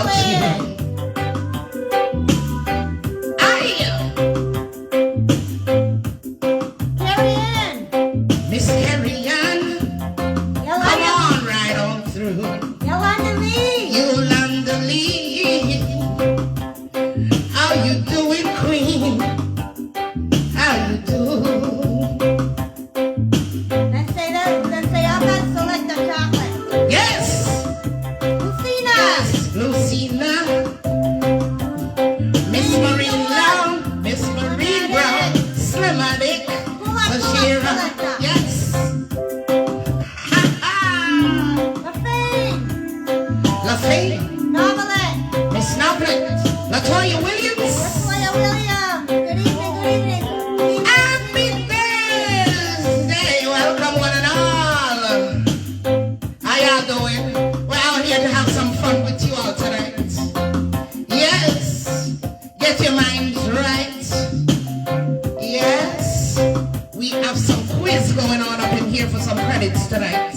about you. Carry in. Miss Carrie Ann, come on right on through. Yolanda Lee. Yolanda Lee, how you doing, Queen? How you doing? Then say that. Then say I'm not select the chocolate. Yes, Lucina. yes, Lucina. Miss Marine Brown, Miss Marine Brown, Slim Addick, Bashira. Yes. Ha ha. LaFane. LaFay, Novelette. Miss Novelette, Latoya Williams. Latoya Williams. Good evening. Good evening. Happy Thursday! Welcome one and all. How y'all doing? We're out here to have some fun with you all tonight. Yes. Get your minds right. Yes. We have some quiz going on up in here for some credits tonight.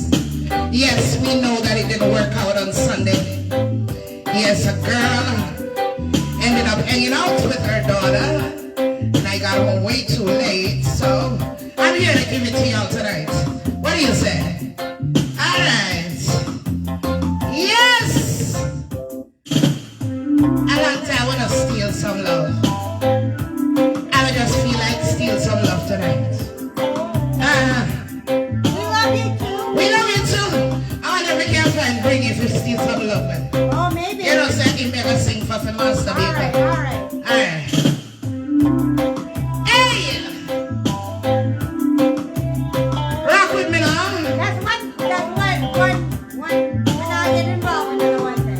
Yes, we know that it didn't work out on Sunday. Yes, a girl ended up hanging out with her daughter, and I got home way too late, so I'm here to give it to y'all tonight. What do you say? All right. Yes! I like to, I want to steal some love. I would just feel like steal some love tonight. We love you too. We love you too. I want to make you and bring you if you steal some love. Oh, maybe. You know, say he make us sing for the master, All baby. right. All right. All right. Hey! Rock with me now. That's one. When I get involved in another one then.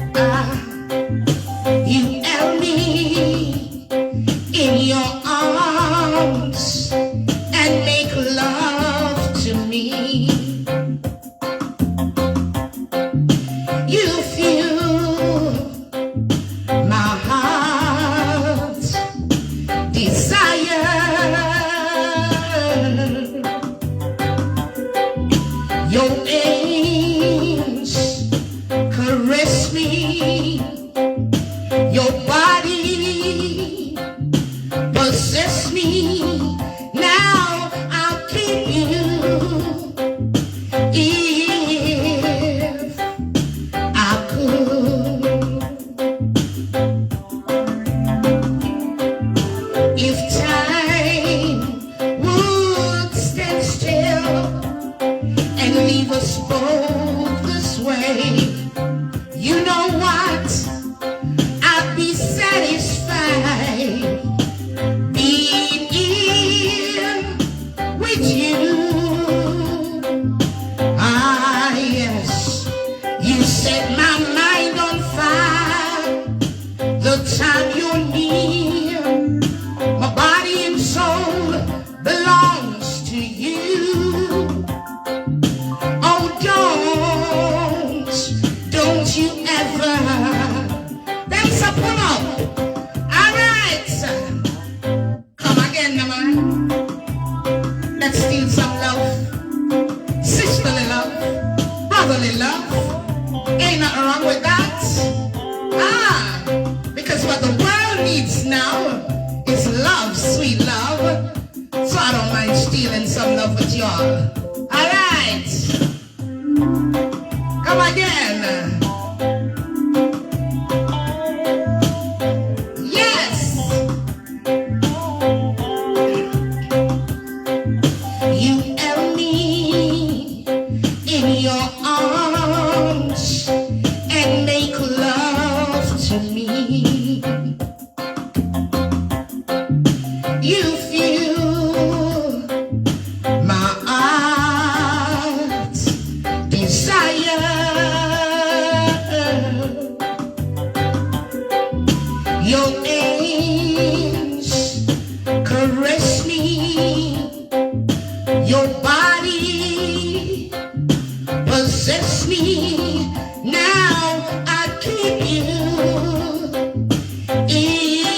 You held me in your arms and make love to me. You fuel my heart's desire. Your wings caress me. Your body possess me. Now I'll keep you if I could. If time would stand still and leave us both this way, you know what? I'd be satisfied being here with you. Ah, yes, you set my mind on fire the time you're near. My body and soul belongs to you. Oh, don't you ever. That's a pull up. All right. Come again, man. Let's steal some love. Sisterly love. Brotherly love. Ain't nothing wrong with that. Because what the world needs now is love, sweet love. So I don't mind stealing some love with y'all. All right. Come again. Yes. You held me in your arms and make love to me. You fuel my heart's desire. Your wings caress me. Your body possess me. Now I keep you if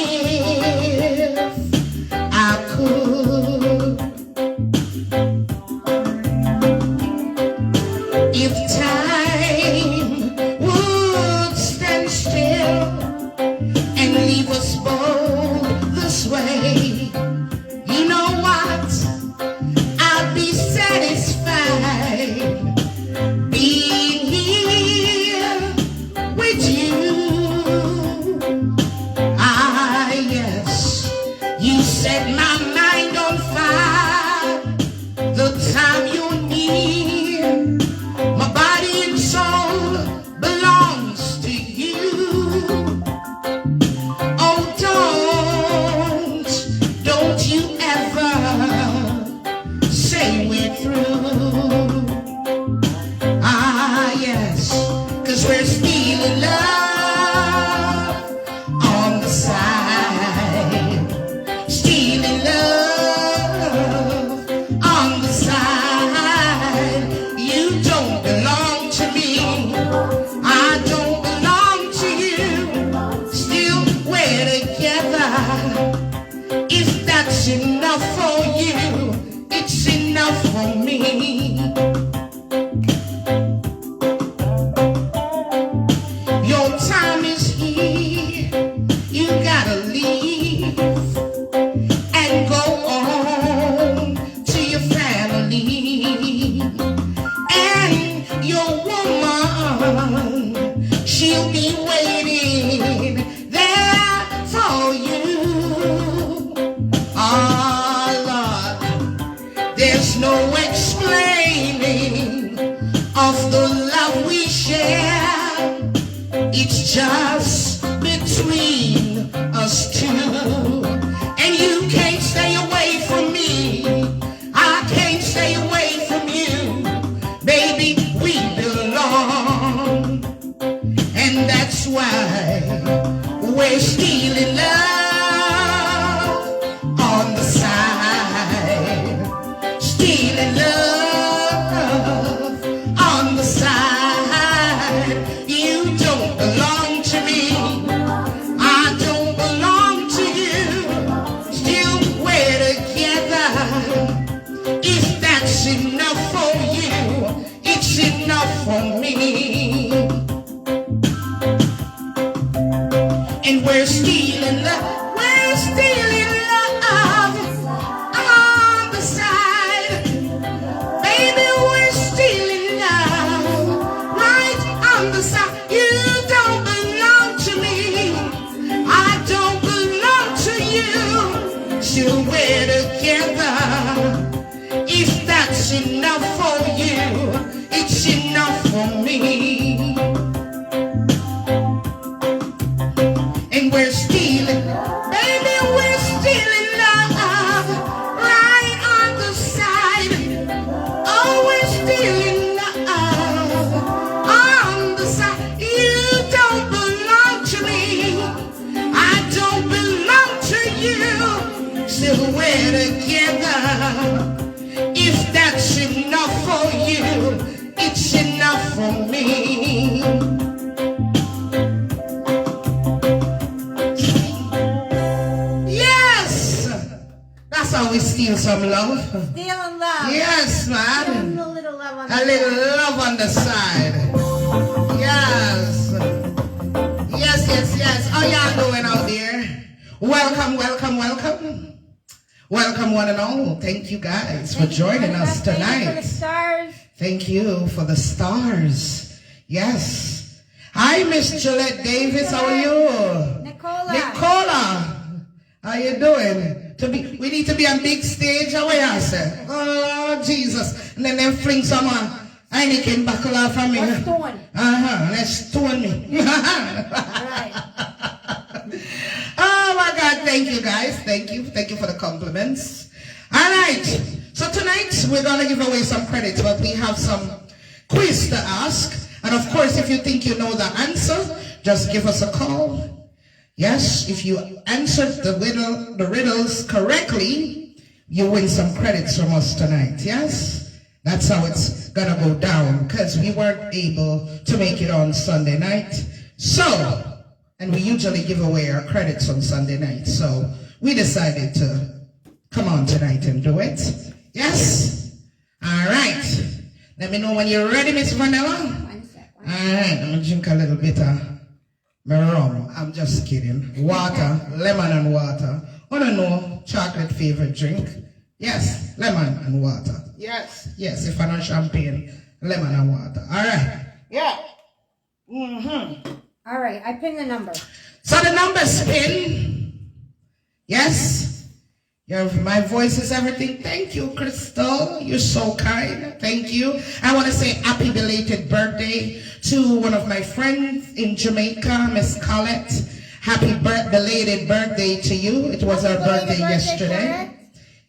I could. If time would stand still me. Your time is here. You gotta leave and go on to your family. And your woman, she'll be waiting there for you. Oh Lord, there's no explaining of the love we share. It's just between us two. And you can't stay away from me. I can't stay away from you. Baby, we belong. And that's why we're stealing love on the side. Stealing love on the side. You don't belong to me. I don't belong to you. Still we're together. If that's enough for you, it's enough for me. And we're stealing love. We're stealing love on the side. Baby, we're stealing love right on the side. You don't belong to me. I don't belong to you. Still we're together. If that's enough for you, it's enough for me. And we're stealing, baby, we're stealing love right on the side. Oh, we're stealing love on the side. You don't belong to me. I don't belong to you. Still we're together. If that's enough for you, it's enough for me. Yes! That's how we steal some love. Stealing love. Yes, man. A little love on the A little love on the side. Yes. Yes, yes, yes. How y'all doing out there? Welcome, welcome, welcome. Welcome one and all. Thank you guys for joining us tonight. Thank you for the stars. Thank you for the stars. Yes. Hi, Miss Gillette Davis. How are you? Nicola. Nicola. How you doing? We need to be on big stage. How are you, sir? Oh, Jesus. And then they fling some Heineken buckle off from me. Let's stone. Let's stone me. All right. Oh my God, thank you guys. Thank you for the compliments. All right, so tonight we're gonna give away some credits, but we have some quiz to ask. And of course, if you think you know the answer, just give us a call. Yes, if you answered the riddles correctly, you win some credits from us tonight. Yes, that's how it's gonna go down, because we weren't able to make it on Sunday night. So, and we usually give away our credits on Sunday night. So we decided to come on tonight and do it. Yes? All right. Let me know when you're ready, Miss Vanilla. One sec. All right. I'm going to drink a little bit of my rum. I'm just kidding. Water. Lemon and water. Want to know chocolate favorite drink? Yes. Lemon and water. Yes. Yes. If I not champagne, lemon and water. All right. Yeah. All right, I pinned the number. So the number spin. Yes. My voice is everything. Thank you, Crystal. You're so kind. Thank you. I want to say happy belated birthday to one of my friends in Jamaica, Miss Colette. Happy belated birthday to you. It was her birthday yesterday.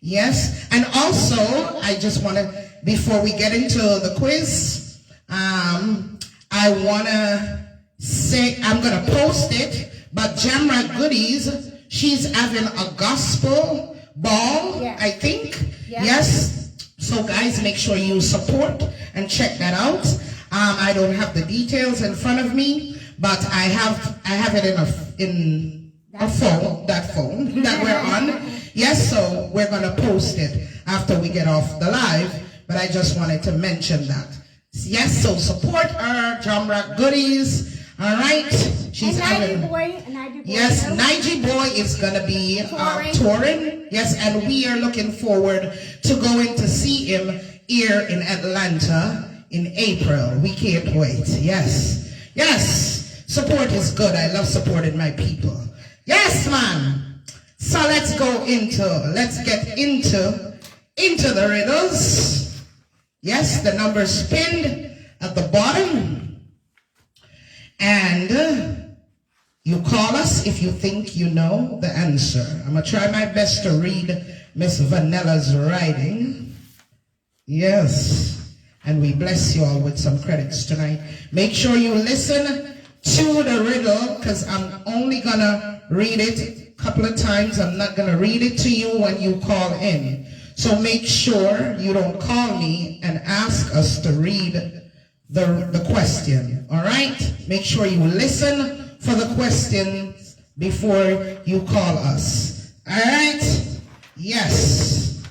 Yes. And also, I just want to, before we get into the quiz, I want to say, I'm going to post it, but Jamra Goodies, she's having a gospel ball, yes. I think. Yes. Yes. So guys, make sure you support and check that out. I don't have the details in front of me, but I have it in a phone that we're on. Yes, so we're going to post it after we get off the live. but I just wanted to mention that. Yes, so support our Drum Rock goodies. All right. She's and Nigel Boy. Yes, Nigel Boy is going to be touring. Yes, and we are looking forward to going to see him here in Atlanta in April. We can't wait. Yes. Yes. Support is good. I love supporting my people. Yes, man. So let's get into the riddles. Yes, the numbers pinned at the bottom. And you call us if you think you know the answer. I'm going to try my best to read Miss Vanilla's writing. Yes. And we bless you all with some credits tonight. Make sure you listen to the riddle, because I'm only going to read it a couple of times. I'm not going to read it to you when you call in. So make sure you don't call me and ask us to read the question. All right? Make sure you listen for the questions before you call us. All right? Yes.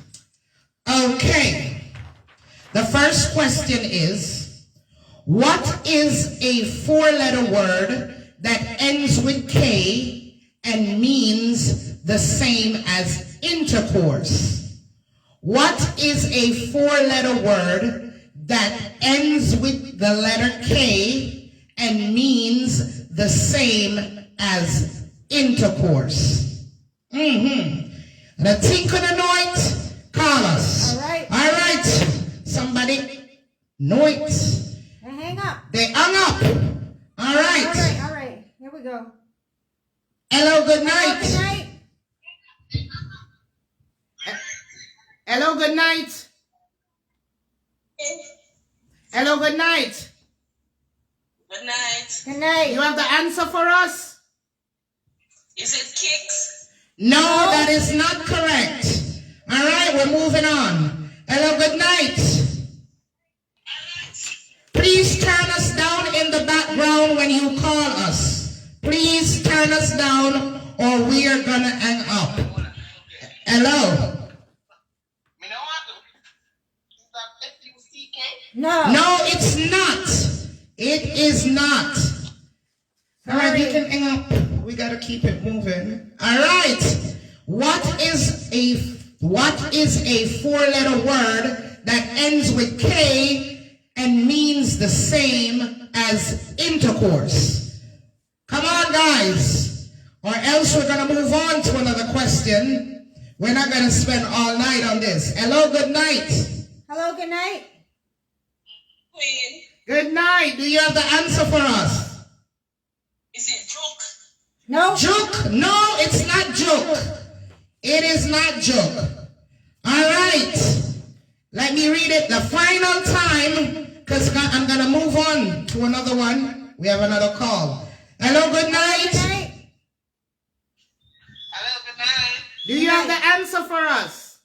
Okay. The first question is, what is a four-letter word that ends with K and means the same as intercourse? What is a four-letter word that ends with the letter K and means the same as intercourse? And I think on the night, call us. All right. All right. Somebody know it. They hang up. They hung up. All right. All right. Here we go. Hello, good night. Hello, good night. Hello, good night. Hello, good night. Good night. Good night. You have the answer for us? Is it kicks? No, that is not correct. All right, we're moving on. Hello, good night. Please turn us down in the background when you call us. Please turn us down or we are going to hang up. Hello. No. No, it's not. It is not. All right, you can hang up. We got to keep it moving. All right. What is a four-letter word that ends with K and means the same as intercourse? Come on, guys. Or else we're going to move on to another question. We're not going to spend all night on this. Hello, good night. Hello, good night. Queen. Good night. Do you have the answer for us? Is it joke? No. Joke? No, it's not joke. It is not joke. All right. Let me read it the final time, because I'm going to move on to another one. We have another call. Hello, good night. Good night. Hello, good night. Do you have the answer for us?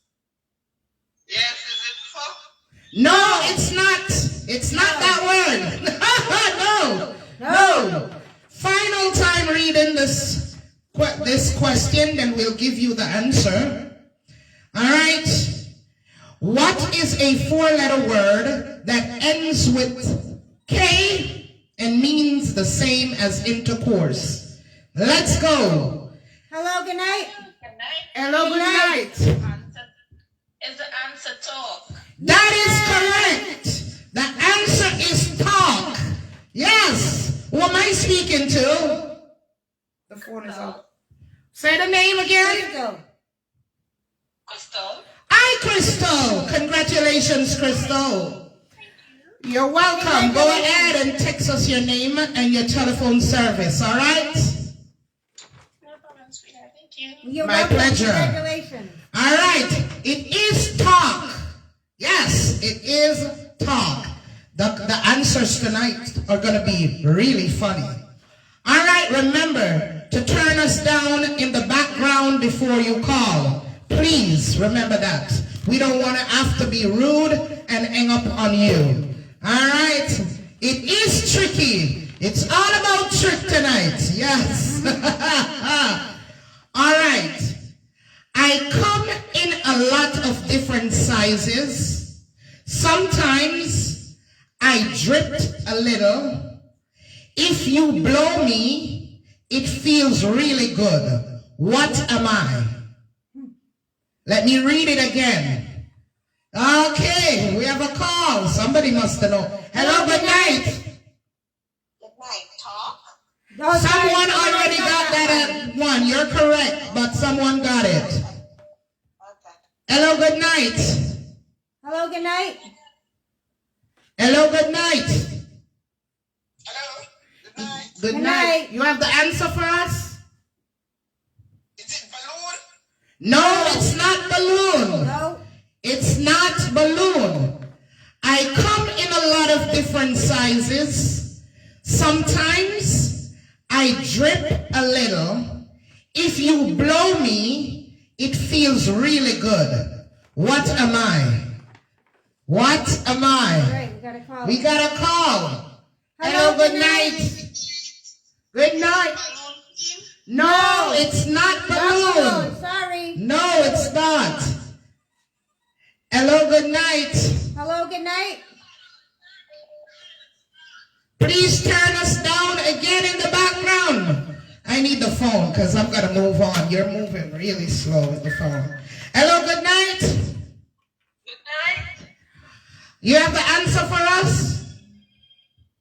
Yes, is it fuck? No, it's not. It's not that word. No. Final time reading this question, then we'll give you the answer. All right. What is a four-letter word that ends with K and means the same as intercourse? Let's go. Hello, good night. Good night. Hello, good night. Is the answer talk? That is correct. The answer is talk. Yes. Who am I speaking to? The phone is out. Say the name again. Crystal. Crystal. Hi, Crystal. Congratulations, Crystal. You're welcome. Go ahead and text us your name and your telephone service, all right? No problem, sweetheart. Thank you. You're My welcome. pleasure. Congratulations. All right. It is talk. Yes, it is talk. The answers tonight are going to be really funny. All right, remember to turn us down in the background before you call. Please remember that. We don't want to have to be rude and hang up on you. All right? It is tricky. It's all about trick tonight. Yes. All right. I come in a lot of different sizes. Sometimes I dripped a little. If you blow me, it feels really good. What am I? Let me read it again. Okay, we have a call. Somebody must know. Hello, good night. Good night, talk. Someone already got that at one. You're correct, but someone got it. Okay. Hello, good night. Hello, good night. Hello, good night. Hello. Good night. Good Good night. night. You have the answer for us? Is it balloon? No, it's not balloon. No. It's not balloon. I come in a lot of different sizes. Sometimes I drip a little. If you blow me, it feels really good. What am I? What am All I? right, we got a call. We got a call. Hello, Hello, good good night. Good night. Balloon team? No, it's not balloon. Sorry. No, it's not. Hello, good night. Hello, good night. Please turn us down again in the background. I need the phone because I'm going to move on. You're moving really slow with the phone. Hello, good night. Good night. You have the answer for us?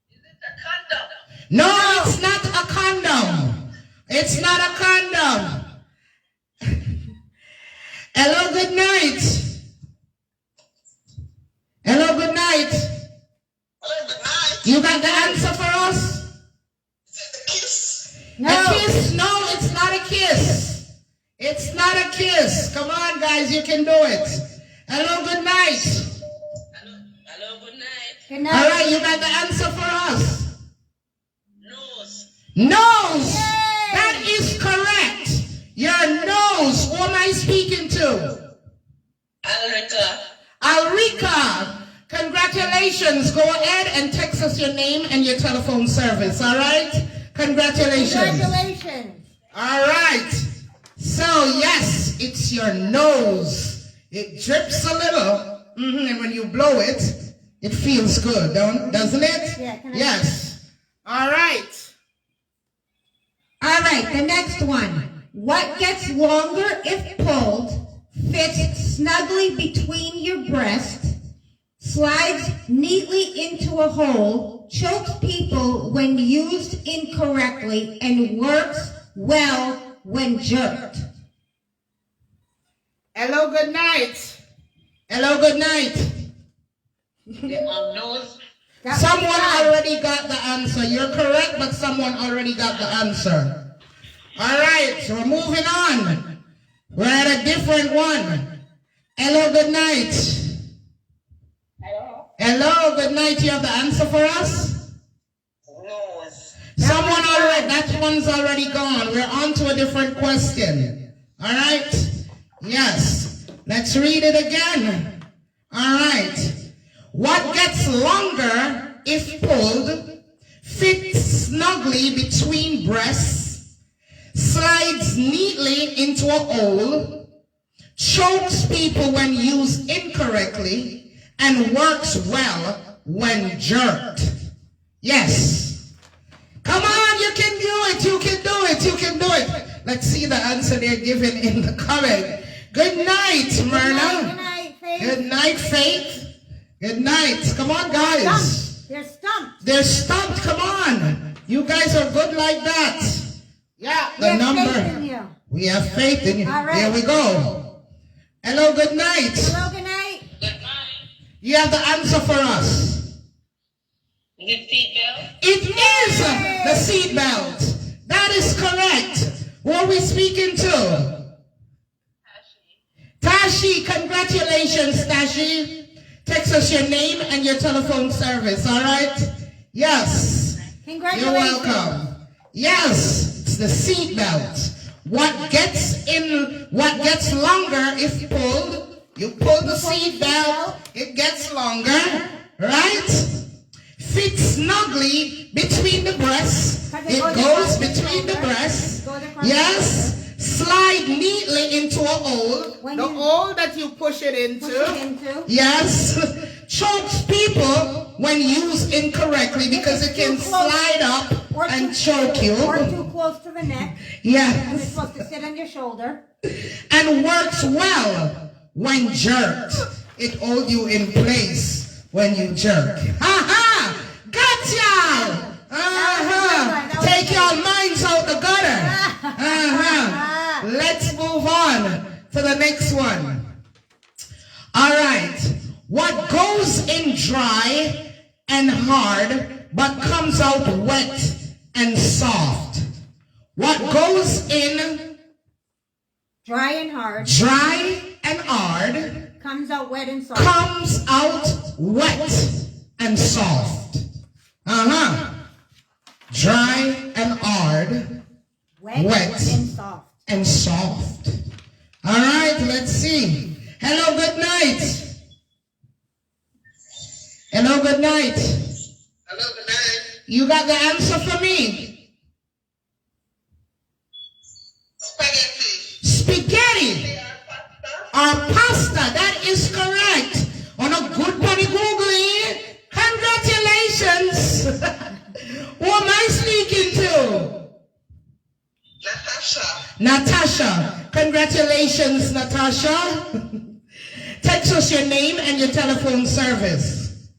Is it a condom? No, it's not a condom. It's not a condom. Hello, good night. Hello, good night. Hello, good night. You got the answer for us? Is it the kiss? No. A kiss? No, it's not a kiss. It's not a kiss. Come on, guys, you can do it. Hello, good night. Hello. Hello, good night. Good All night. right, you got the answer for us. Nose. Nose. Yay. That is correct. Your nose. Who am I speaking to? Alrika. Alrika. Congratulations. Go ahead and text us your name and your telephone service. All right? Congratulations. Congratulations. All right. So, yes, it's your nose. It drips a little, and when you blow it, it feels good, doesn't it? Yeah, can I- Yes. All right. All right, the next one. What gets longer if pulled, fits snugly between your breasts, slides neatly into a hole, chokes people when used incorrectly, and works well when jerked? Hello, good night. Hello, good night. The nose. That Someone was right. already got the answer. You're correct, but someone already got the answer. All right, so we're moving on. We're at a different one. Hello, good night. Hello. Hello, good night. You have the answer for us? Nose. Someone already, that one's already gone. We're on to a different question. All right? Yes. Let's read it again. All right. What gets longer if pulled, fits snugly between breasts, slides neatly into a hole, chokes people when used incorrectly, and works well when jerked? Yes. Come on, you can do it, you can do it, you can do it. Let's see the answer they're giving in the comment. Good night, Myrna. Good night, Faith. Good night, Faith. Good night. Come on, guys. Stumped. They're stumped. They're stumped. Come on. You guys are good like that. Yeah, We the have number. faith in you. We have faith in you. All right. Here we go. Hello, good night. Hello, good night. Good night. You have the answer for us. Is it seatbelt? It is the seat belt. That is correct. Who are we speaking to? Tashi, congratulations, Tashi. Text us your name and your telephone service, all right? Yes. You're Congratulations. welcome. Yes, it's the seat belt. What gets longer if pulled? You pull the seat belt, it gets longer, right? Fits snugly between the breasts. It goes between the breasts. Yes. Slide neatly into a hole. When The you hole that you push it push it into. into. Yes. chokes people when used incorrectly because it can slide up and choke you. Or too close to the neck. And it's Yes. supposed to sit on your shoulder. And works well when jerked. It holds you in place when you jerk. Ha ha! Gotcha! Take your minds out the gutter. Let's move on to the next one. All right. What goes in dry and hard but comes out wet and soft? What goes in Dry and hard. Comes out wet and soft. Comes out wet and soft. Dry and hard, wet and soft. and soft. All right, let's see. Hello, good night. Hello, good night. Hello, good night. You got the answer for me? Spaghetti. Spaghetti or pasta. That is correct. On a good buddy Googling. Congratulations. Who am I speaking to? Natasha. Congratulations, Natasha. Text us your name and your telephone service.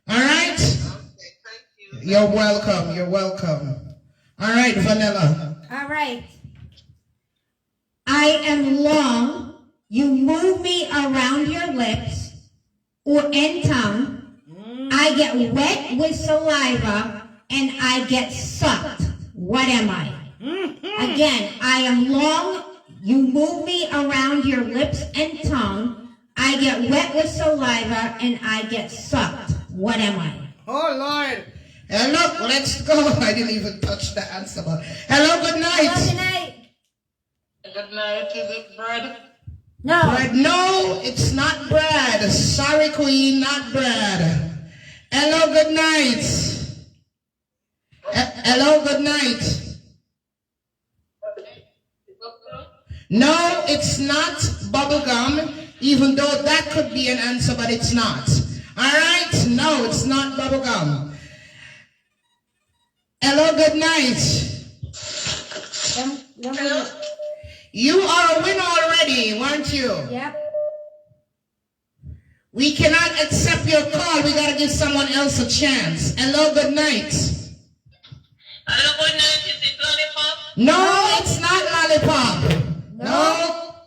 All right? Okay, thank you. You're welcome. You're welcome. All right, Vanilla. All right. I am long. You move me around your lips or in tongue. I get wet with saliva and I get sucked. What am I? Again, I am long. You move me around your lips and tongue. I get wet with saliva and I get sucked. What am I? Oh, Lord. Hello, let's go. I didn't even touch the answer. But hello, good night. Hello, good night. Good night. Is it bread? No. Bread. No, it's not bread. Sorry, Queen, not bread. Hello, good night. Hello, good night. No, it's not bubble gum, even though that could be an answer, but it's not. All right? No, it's not bubble gum. Hello, good night. You are a winner already, weren't you? Yep. We cannot accept your call. We got to give someone else a chance. Hello, good night. Hello, good night. Is it lollipop? No, it's not lollipop.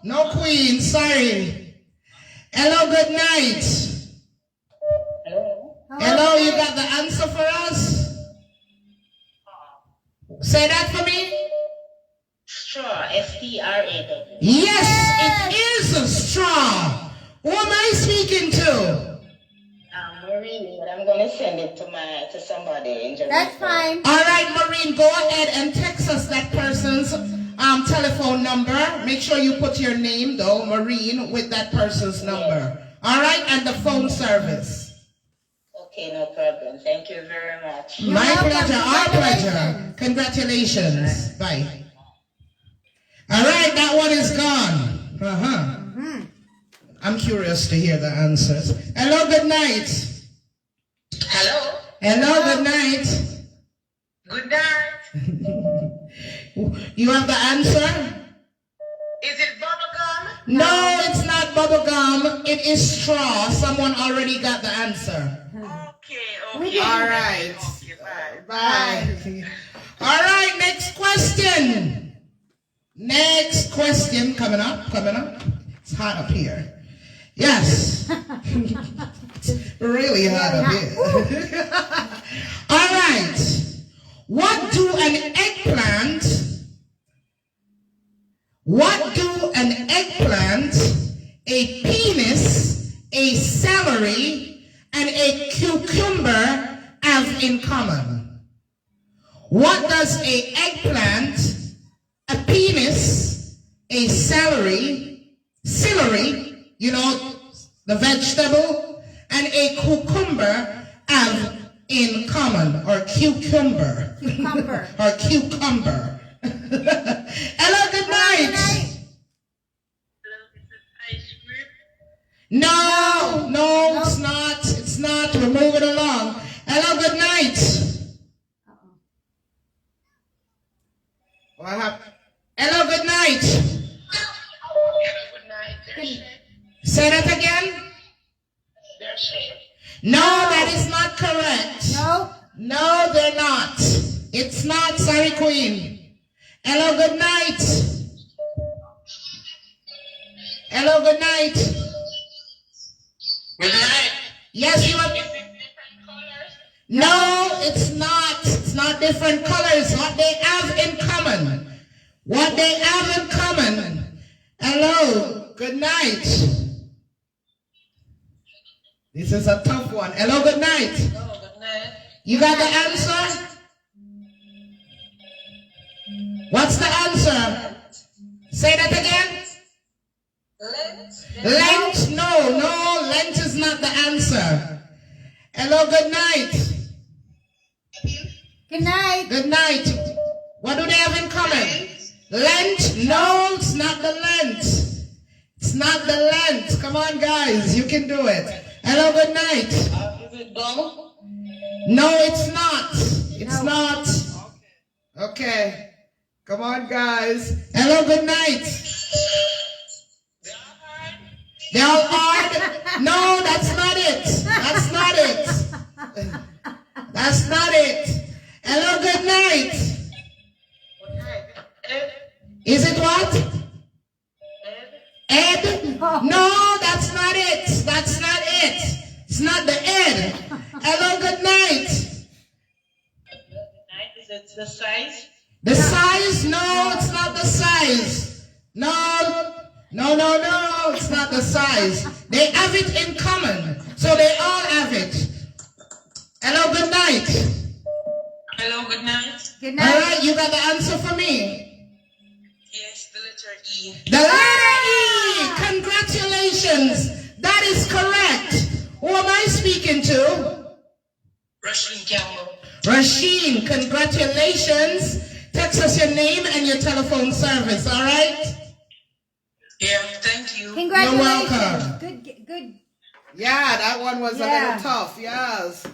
No, Queen. Sorry. Hello, good night. Hello, you got the answer for us? Say that for me. Straw. S-T-R-A-W. Yes, it is a straw. Who am I speaking to? Marie, but I'm going to send it to somebody in Jamaica. That's fine. All right, Maureen, go ahead and text us that person's telephone number. Make sure you put your name, though, Maureen, with that person's number. All right, and the phone service. Okay, no problem. Thank you very much. My pleasure, our pleasure. Congratulations. Bye. All right, that one is gone. I'm curious to hear the answers. Hello, good night. Hello? Hello, good night. Good night. You have the answer? Is it bubble gum? No, it's not bubble gum. It is straw. Someone already got the answer. Okay. All right. Okay, bye. Bye. All right, next question. Next question coming up. It's hot up here. Yes. It's really hot up here. All right. What do an eggplant, a penis, a celery, and a cucumber have in common? What does a eggplant, a penis, a celery, you know, the vegetable, and a cucumber have in common, or cucumber? Or cucumber. Hello, good night. Hello, is it ice cream? No, it's not. Queen. Hello, good night. Hello, good night. Good night. Yes, you are. No, it's not. It's not different colors. What they have in common. What they have in common. Hello, good night. This is a tough one. Hello, good night. Hello, good night. You got the answer? What's the answer? Say that again. Length. Length? No, length is not the answer. Hello, good night. Good night. Good night. What do they have in common? Length? No, it's not the length. It's not the length. Come on, guys, you can do it. Hello, good night. Is it double? No, it's not. It's not. Okay. Come on, guys. Hello, good night. They all hard? No, that's not it. That's not it. That's not it. Hello, good night. Is it what? Ed? No, that's not it. That's not it. It's not the Ed. Hello, good night. Is it the size? The size? No, it's not the size. No, it's not the size. They have it in common. So they all have it. Hello, good night. Hello, good night. Good All night. right, you got the answer for me. Yes, the letter E. The letter E. Congratulations. That is correct. Who am I speaking to? Russian Campbell. Rasheen, congratulations. Text us your name and your telephone service, all right? Yeah, thank you. Congratulations. You're welcome. Good. Yeah, that one was a Yeah. little tough, yes.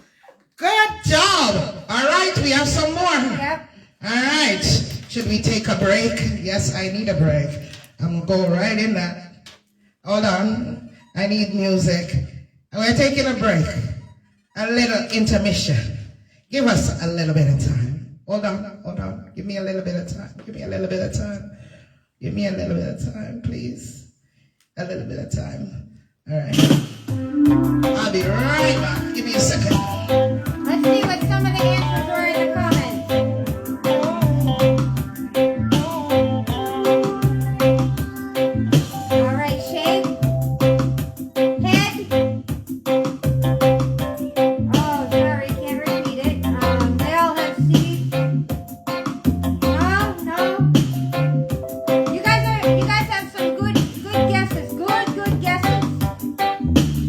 Good job. All right, we have some more. Yep. All right. Should we take a break? Yes, I need a break. I'm going to go right in that. Hold on. I need music. And we're taking a break. A little intermission. Give us a little bit of time. Hold on. Give me a little bit of time. Give me a little bit of time. Give me a little bit of time, please. A little bit of time. All right. I'll be right back. Give me a second. Let's see what some of the answers were in the comments. All right, shape. Head. Oh, sorry, can't repeat it. They all have C. No. You guys have some good guesses. Good guesses.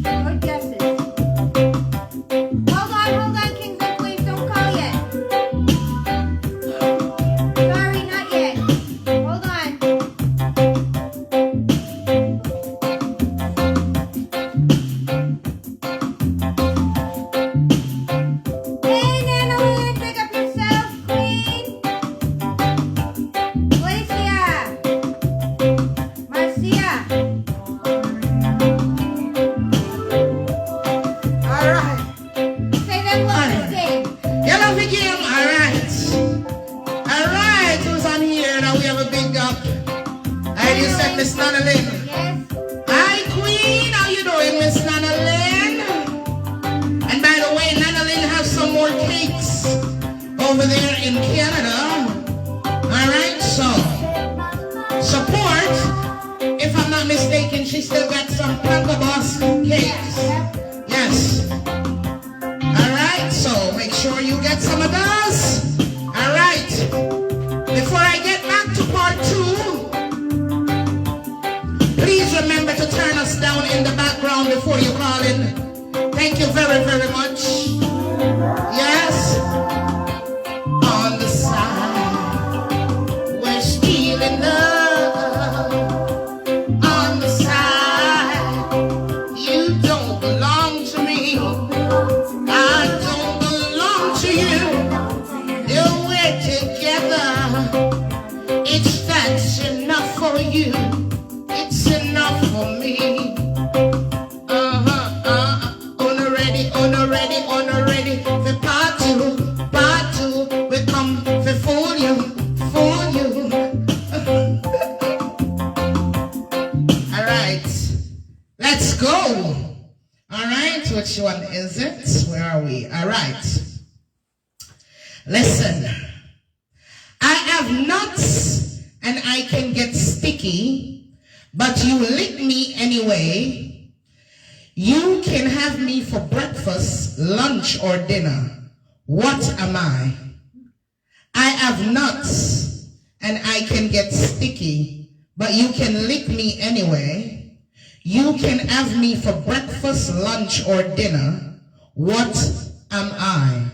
Good guesses. Hold on, kings and queens, don't call yet. Sorry, not yet. Hold on. Hey, Nanoin, pick up yourself, queen. Glacia. Marcia. All right. Say them words, Dave. Yellow the game. All right. Who's on here? Now we have a big up. I just said Miss Nana Lynn. Yes. Hi, Queen. How you doing, Miss Nana Lynn? And by the way, Nana Lynn has some more cakes over there in Canada. All right, so support. If I'm not mistaken, she still got some Planka Boss cakes. Yes. All right, so make sure you get some of those. All right. Before I get back to part 2, please remember to turn us down in the background before you call in. Thank you very, very much. Yes. On the side, we're still in love. On the side, you don't belong to me. I don't belong to you. Yeah, we're together. It's that's enough for you. It's enough for me. On ready. For part two, we come for fool you. which one is it? Where are we? All right. Listen. I have nuts and I can get sticky, but you lick me anyway. You can have me for breakfast, lunch, or dinner. What am I? I have nuts and I can get sticky, but you can lick me anyway. You can have me for breakfast, lunch, or dinner. What am I?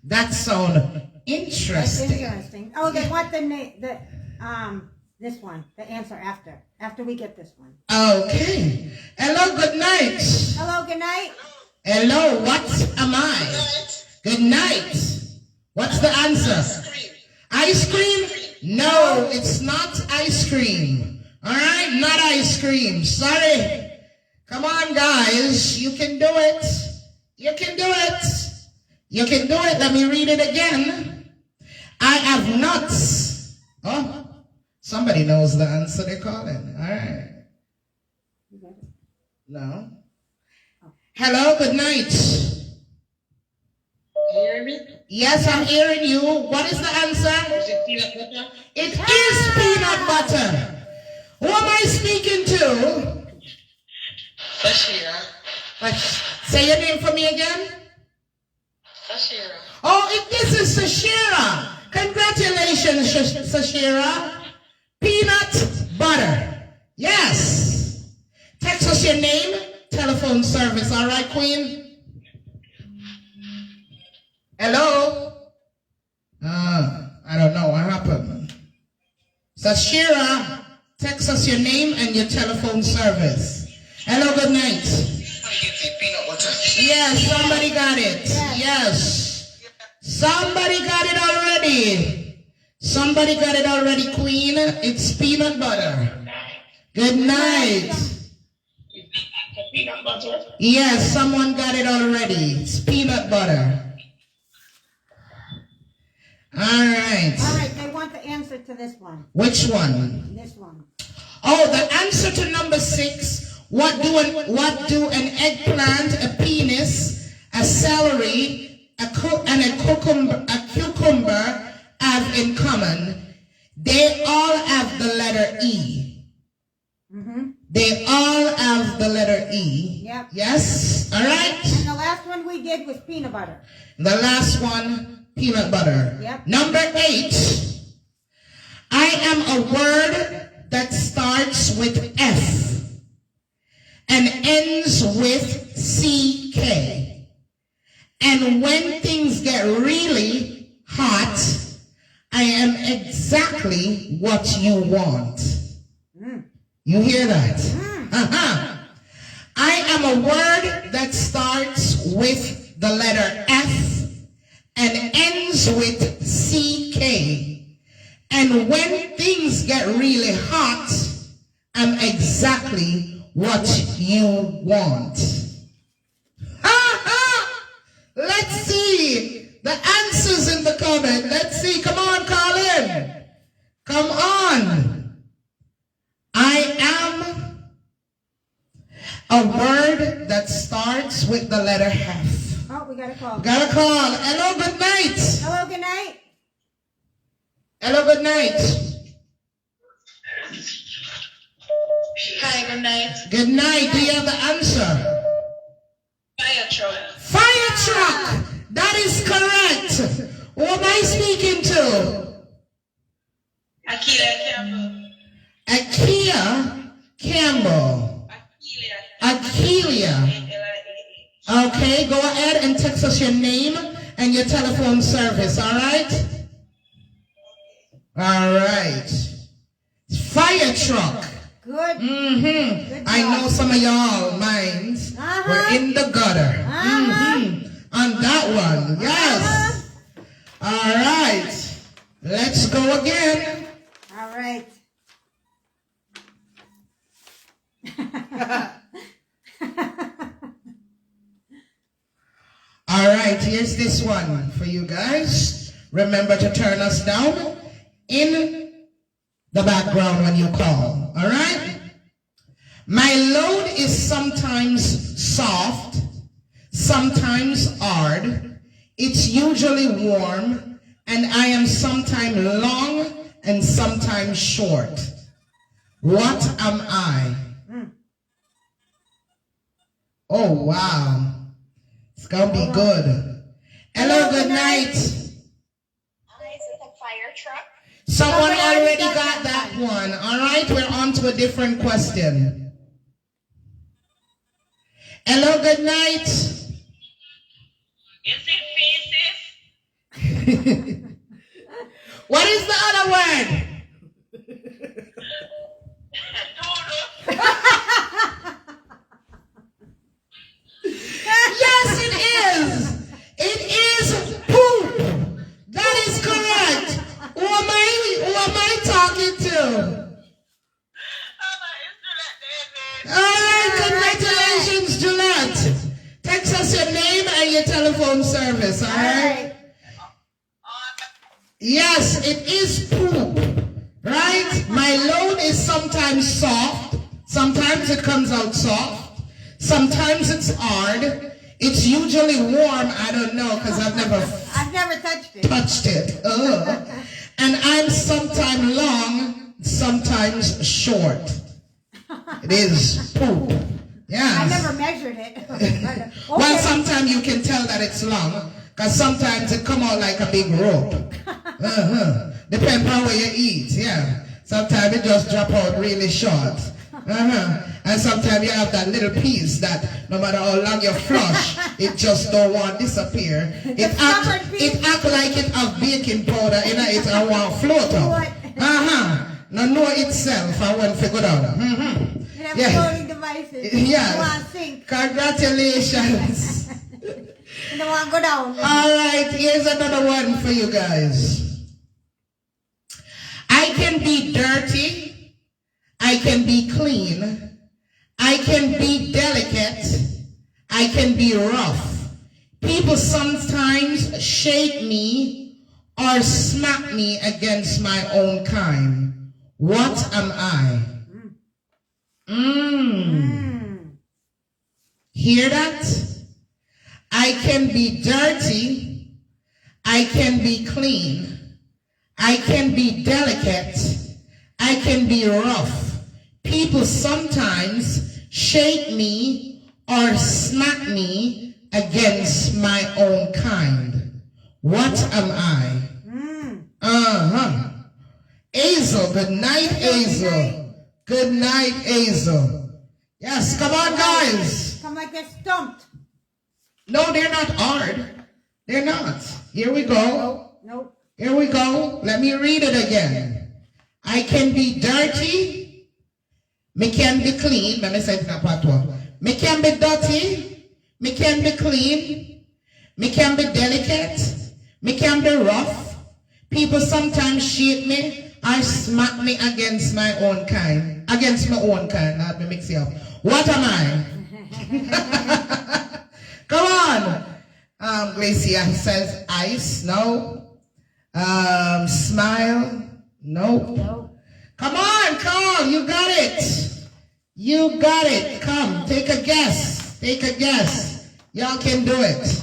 That sounds interesting. That's interesting. Oh, they want this one, the answer after we get this one. Okay. Hello, good night. Hello, good night. Hello, what am I? Good night. What's the answer? Ice cream? No, it's not ice cream. All right, not ice cream. Sorry. Come on, guys. You can do it. You can do it. You can do it. Let me read it again. I have nuts. Oh, somebody knows the answer they're calling. All right. No. Hello, good night. Hear me? Yes, I'm hearing you. What is the answer? Is it peanut butter? It is peanut butter. Who am I speaking to? Sashira. Say your name for me again. Sashira. Oh, this is Sashira. Congratulations, Sashira. Peanut butter. Yes. Text us your name, telephone service. All right, Queen? Hello? I don't know what happened. Sashira, text us your name and your telephone service. Hello, good night. Yes, somebody got it. Yes. Somebody got it already. Somebody got it already, Queen. It's peanut butter. Good night. Peanut butter. Yes, someone got it already. It's peanut butter. All right. All right, they want the answer to this one. Which one? This one. Oh, the answer to number 6. What do an eggplant, a penis, a celery, and a cucumber have in common? They all have the letter E. They all have the letter E. Yep. Yes? All right? And the last one we did was peanut butter. The last one, peanut butter. Yep. Number 8. I am a word that starts with F and ends with CK. And when things get really hot, I am exactly what you want. You hear that? I am a word that starts with the letter F and ends with CK. And when things get really hot, I'm exactly what you want. Let's see the answers in the comment. Let's see. Come on, call in. Come on. I am a word that starts with the letter F. Oh, we got a call. Got a call. Hello, good night. Hello, good night. Hello, good night. Hi, good night. Good night. Do you have the answer? Fire truck. Fire truck. That is correct. Who am I speaking to? Akila Campbell. Akia Campbell. Akelia. Okay, go ahead and text us your name and your telephone service, all right? All right. Fire truck. Good. Good I know some of y'all minds were in the gutter. On that one, yes. All right. Let's go again. All right. All right, here's this one for you guys. Remember to turn us down in the background when you call. All right? My load is sometimes soft, sometimes hard. It's usually warm, and I am sometimes long and sometimes short. What am I? Oh, wow. It's going to be good. Hello, good night. Is it a fire truck? Someone already got that one. All right, we're on to a different question. Hello, good night. Is it faces? What is the other word? Yes, it is. It is poop. That is correct. Who am I talking to? All right, congratulations, Gillette. Text us your name and your telephone service, all right? Yes, it is poop, right? My load is sometimes soft. Sometimes it comes out soft. Sometimes it's hard. It's usually warm. I don't know because I've never touched it. Ugh. And I'm sometimes long, sometimes short. It is poop. Yeah. I never measured it. Okay. Well, sometimes you can tell that it's long because sometimes it come out like a big rope. Depends on where you eat. Yeah. Sometimes it just drop out really short. And sometimes you have that little piece that no matter how long you flush, it just don't want to disappear. It act like it have baking powder in it and want float up. Now know itself, I want to go down. You have floating devices. Yes. You want to sink. Congratulations. You don't want to go down. All right, here's another one for you guys. I can be dirty. I can be clean. I can be delicate. I can be rough. People sometimes shake me or smack me against my own kind. What am I? Hear that? I can be dirty. I can be clean. I can be delicate. I can be rough. People sometimes shake me or smack me against my own kind. What am I? Hazel, good night, Hazel. Good night, Hazel. Yes, come on, guys. Come like they're stumped. No, they're not hard. They're not. Here we go. Nope. Here we go. Let me read it again. I can be dirty. Me can be clean. Let me say it in a patois. Me can be dirty. Me can be clean. Me can be delicate. Me can be rough. People sometimes shake me or smack me against my own kind. Against my own kind. Let me mix it up. What am I? Come on. Gracia says ice. No. Smile. Nope. Come on, Carl. You got it. You got it. Come. Take a guess. Take a guess. Y'all can do it.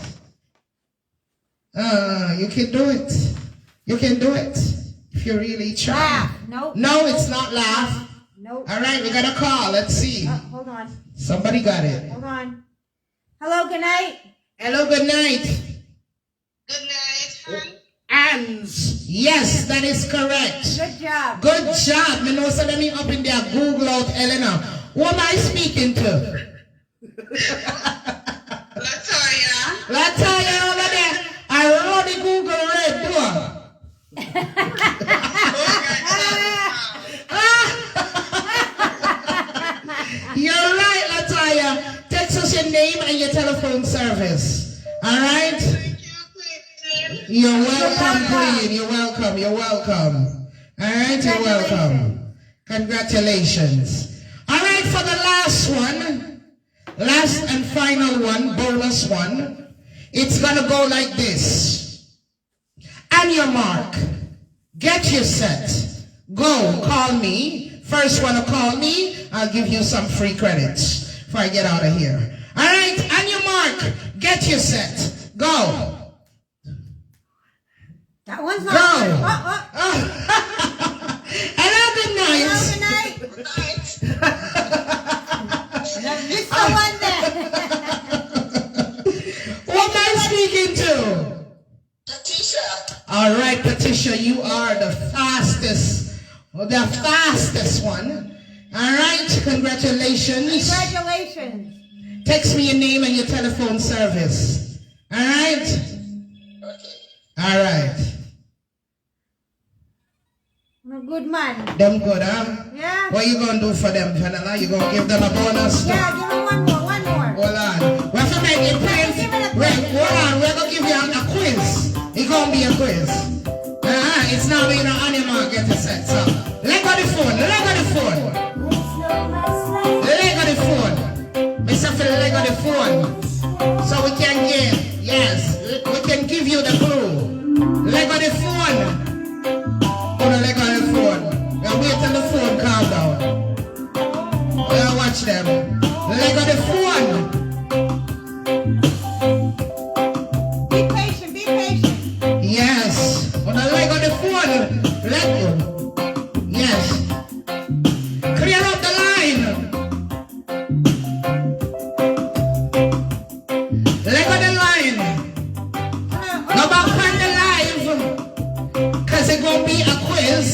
You can do it. You can do it. If you really try. Laugh. Nope. No, it's not laugh. Nope. All right, we got a call. Let's see. Hold on. Somebody got it. Hold on. Hello, good night. Hello, good night. Good night. Ands. Yes, that is correct. Good job. Good job. Me know so let me up in there Google out Elena. Who am I speaking to? Latoya. Latoya over there. I wrote the Google red door. You're right, Latoya. Text us your name and your telephone service. All right? Thank you, Queen. You're welcome, Queen. You're welcome. You're welcome. All right, you're welcome. Congratulations. All right, for the last one, last and final one, bonus one, it's going to go like this. On your mark, get your set, go, call me. First one to call me, I'll give you some free credits before I get out of here. All right, on your mark, get your set. Go. That one's not. Go. Hello, good night. Hello, good night. Good night. It's the one there. Who am I speaking to? Patricia. All right, Patricia, you are the fastest one. All right, congratulations. Congratulations. Text me your name and your telephone service. All right? Okay. All right. I'm a good man. Them good, huh? Yeah. What you gonna do for them, Vanilla? You gonna give them a bonus? Yeah, give him one more. Hold on. We're gonna make it plain. Wait, hold on. We're gonna give you a quiz. It's gonna be a quiz. It's not being an animal get a set. So, leg on the phone. Mr. Phil, leg on the phone. So we can get, yes, we can give you the clue. Leg on the phone. Put a leg on the phone. Now wait till the phone calm down. Well, watch them. Leg on the phone. Be patient. Yes. On the leg on the phone. Let go. Yes. Clear up the line. Leg on the line. Go back on the live. Cause it's gonna be a quiz.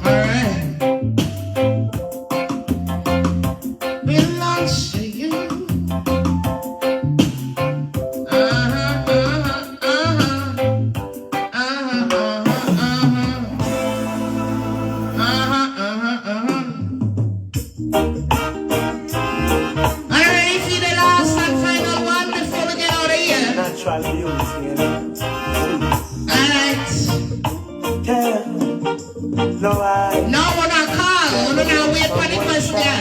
Alright. Belongs to you. Alright, see the last and final one before we get out of here. Natural beauty. Alright. No, No, we're not call. We're not wait for the question.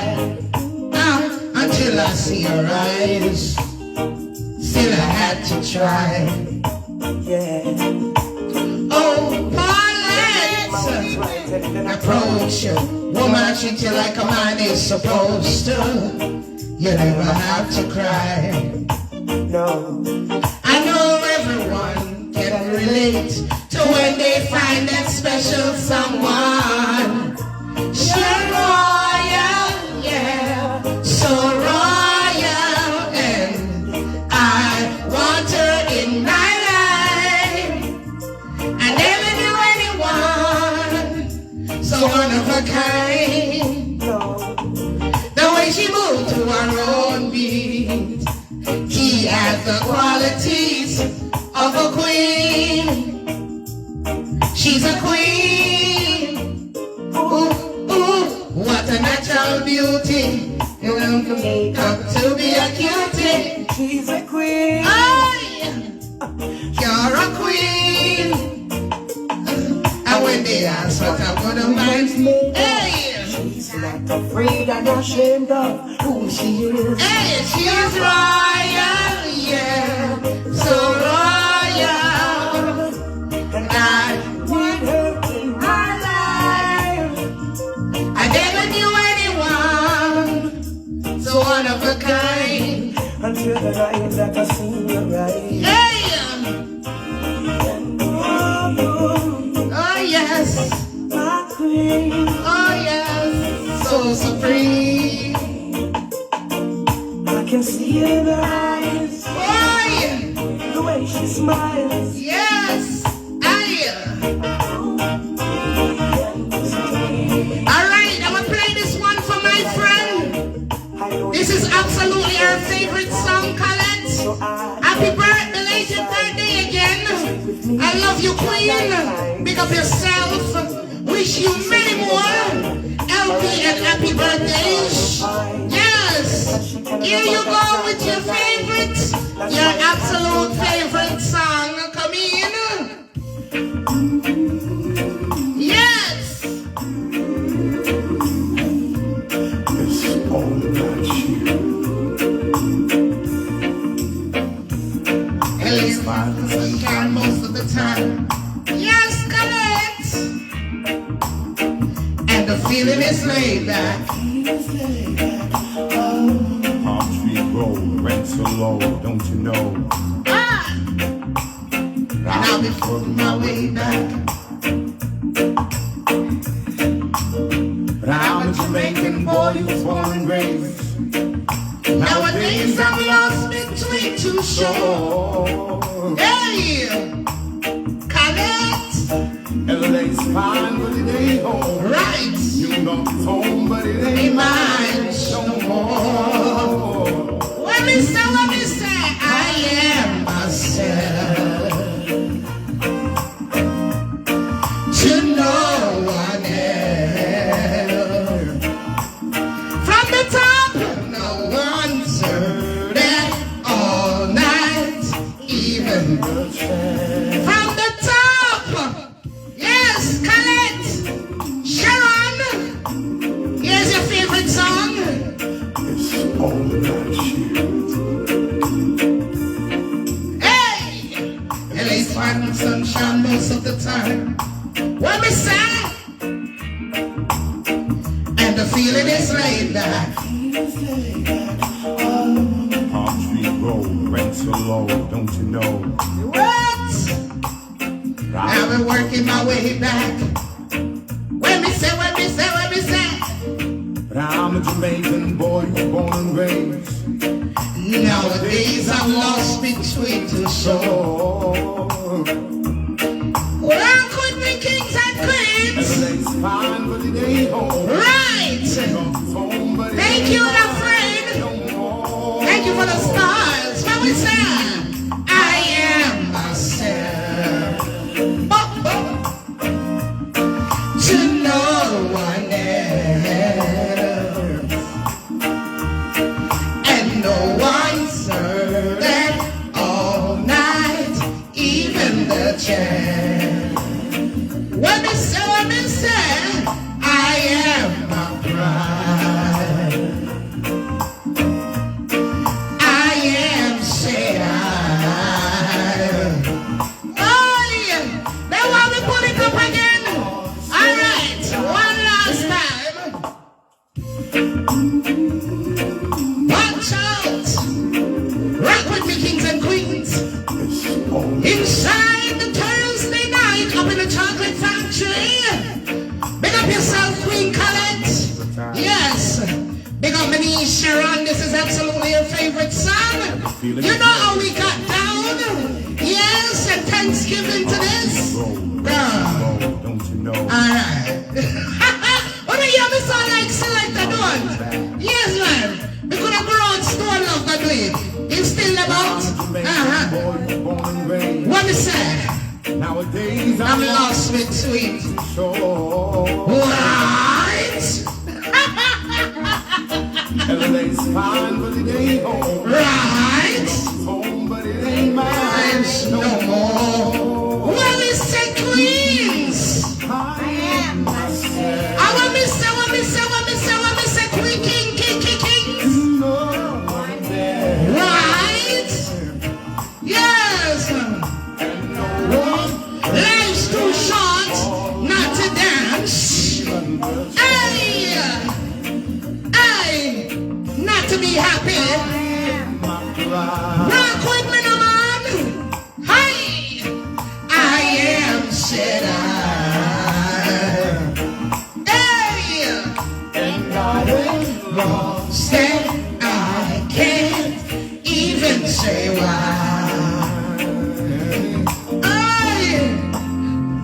Now, until I see your eyes, still I had to try. yeah. Oh, Paulette, approach you. Woman, treat you like a man is supposed to. You never have to cry. No, I know everyone can relate to when they find that special someone. So royal, yeah, so royal, and I want her in my life. I never knew anyone so one of a kind. no, The way she moved to her own beat, he has the qualities of a queen. She's a queen. Ooh, ooh, what a natural beauty. You don't make up to be a cutie. she's a queen. Aye, you're a queen. And when they ask what I'm gonna mind, hey, She's not afraid and ashamed of who she is. hey, she's royal, yeah, so royal. And I need her in my life. I never knew anyone so one of a kind. Until the night that I see her right. Hey, oh yes, My queen. oh yes, so supreme. I can see in her eyes Boy, the way she smiles. yes, all right, I'm gonna play this one for my friend. I know This is absolutely her favorite song, Colette. so I Happy birthday, belated birthday again. I love you, Queen. Big up yourself. Wish you many more healthy and happy birthdays. Yes. Here you go with your favorite, your absolute favorite song. Come in. Yes. it's all about you. At least most of the time. the feeling is laid back. Palm Tree Road, rent so low, don't you know? And I'll be working my way back. But I'm a Jamaican boy who was born and raised. Nowadays I'm lost between two shores. Hey, Khaled. LA's fine, but it ain't home. Right. New York's home, but it ain't mine no more. When me say, I am myself. To no one else. From the top, no one's heard it all night, even from the top. Yes, Khaled, Sharon, here's your favorite song. It's all that shit. Hey, LA's fine with sunshine most of the time. What me say? And the feeling is laid back. Palm Tree Road, rent so low, don't you know? What? I've been working my way back. When me say. But I'm a Jamaican boy who was born and raised. Nowadays I'm lost between two shores. Oh, Well, I could be kings and queens. LA's fine, but it ain't home. Right. New York's home, but it Thank ain't you, my friend. no more. Thank you for the stars. What we say? I am myself. To no one else. And no one's heard it all night, even the chant. What me say, I am my pride. I am said oh yeah, they want me put it up again. All right, one last time. Watch out, rock with me, kings and queens. It's all Inside the Thursday night up in the chocolate factory. Big up yourself, Queen Colette. Yes. Big up Minnie Sharon. This is absolutely your favorite song. You know how we got down? Yes, and Thanksgiving to this. Bruh. don't you know? Alright. What do you have me sound like Selector doing? Yes, man. We could have grown stone love to do it. You still about? Boy who was born and raised. What me say? Nowadays I'm lost with sweet. shore. Right? LA's fine, but it ain't home. Right? Home, but it ain't mine Times no more. Well, it's the queens. I am myself. I want me say, queen, king. No one there. Right? Yes. And no one Life's too short not to dance. Hey, not to be happy. my pride. Rock with me, no man. Hey, I am said I. Hey, And I ain't lost. said I can't even say why.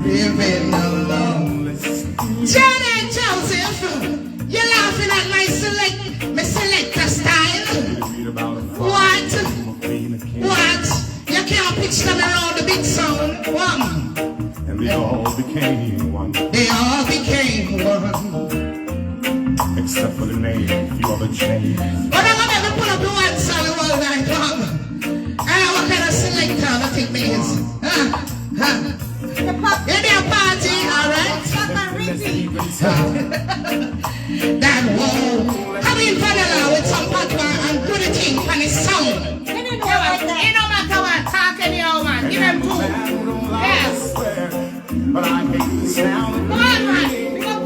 Living alone. Janet Joseph, you're laughing at my selector style. Read about a What? queen, a king, What? You can't picture them around the big sound. One. and they all became one, They all became one. except for the name. Few other changes. But I'm gonna never pull up the one song all night long. What kind of selector I think me is? The pop, In your party, alright? pop and repeat. That wall. Come in, vanilla with some patois and do the thing on the sound. You didn't know like that. It don't matter what, talk anyhow, man. Give them two. Yes. But I hate the sound. Come on, man. Pick up.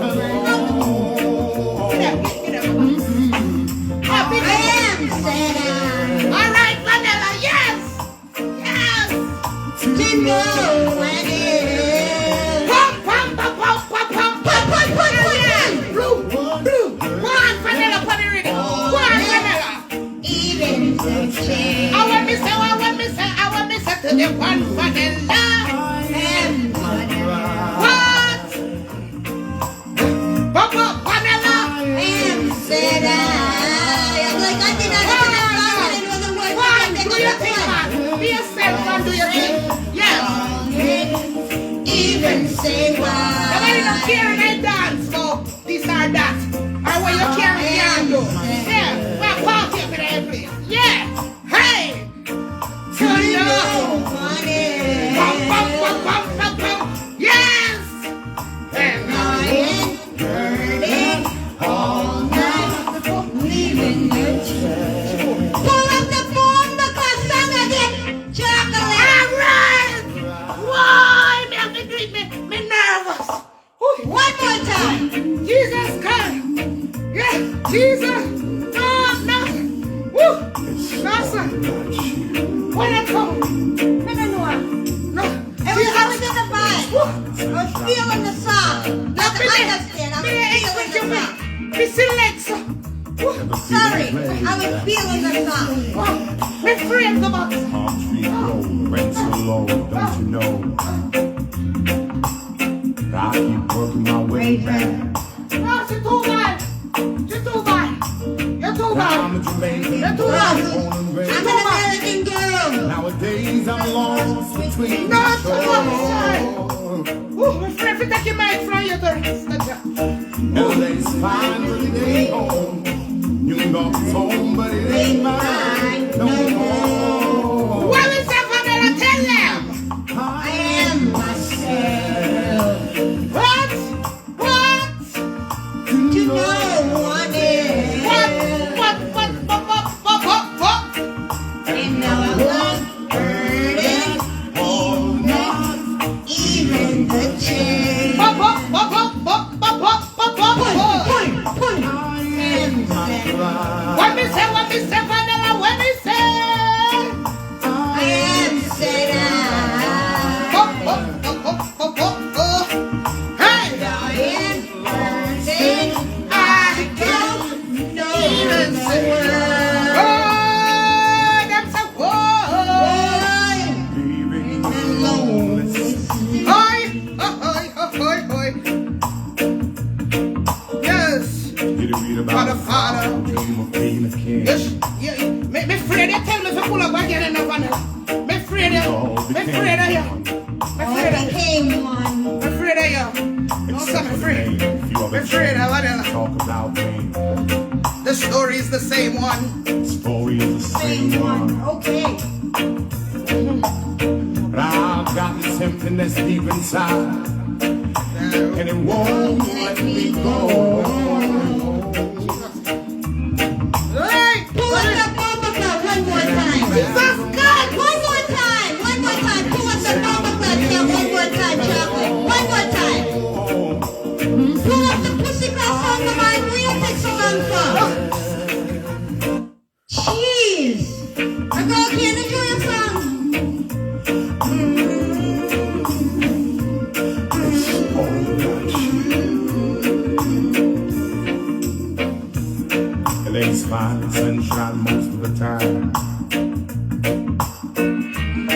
you know when it is. Pump, pump, pump, pump, pump, pump, pump, pump, pump, pump. Blue, blue. Go on, Vanilla, put it ready. Go on, Vanilla. Even the change. I want me say to the one Vanilla. And What? Papa, Vanilla. and said I'm like, I did not know the word. One, do your thing, man. Be yourself, man, do your thing. Yes. Even say why. Nobody don't care when I dance for this or that. Or what you can do. Yeah. Well, party up in there, please. Yeah. Hey. You Turn know up. what it Bum, bum, is. bum, bum, bum, bum. Yes. And Lying, burning, all night, leaving the church. Pull up the phone because song again. Chocolate. alright. Why? Me have to do it. Me nervous. Ooh. One more time. Jesus Christ. Yeah. Jesus. No. Woo. No, sir. When I come. I don't know. No. I was in the vibe. Woo. I was feeling the song. Not to understand. I was feeling the song. Me select, sir. Woo. Sorry. I was feeling the song. Wow. Me frame the box. Palm Tree Road, rent so low, don't you know? I keep working my way back. No, she's too bad. She's too bad. You're too Now bad. I'm a Jamaican You're too boy, bad. born and I'm raised. an American girl. Nowadays I'm lost between No, the it's too bad. shores. Ooh, my friend, if you take your mic from you, LA's fine, but it ain't home. New York's home, but it ain't mine no more. what is that Vanilla? Tell them. I am myself. What? What? To know what is. What? And now I'm not burning. All night, Even the change. Point. And said, What me say, Vanilla? What me say? I am said Hey! dying, burning. I Don't know even the say- word. Oh, them say, whoa! Boy, leaving alone. Hoi! Yes! Did you read about Father. dream of being a king? Yes! Yeah, me afraid they tell me to pull up again in the Vanilla. Me afraid of you. Me afraid of you. Me I afraid of you. became one. Me afraid of you. No, sir, me afraid. Me afraid of Vanilla. Talk about pain. The story is the same one. Story is the Same same one. one. Okay. But I've got this emptiness deep inside, and it won't let me go. Hey! Pull up the bumper club one more time. Jesus God! One more time. One more time. Pull up the bumper club. Yeah, one more time, chocolate. One more time. Pull up the pussycat song of mine. We'll take so long for. Jeez. A girl can't enjoy a song. LA's fine, sunshine most of the time.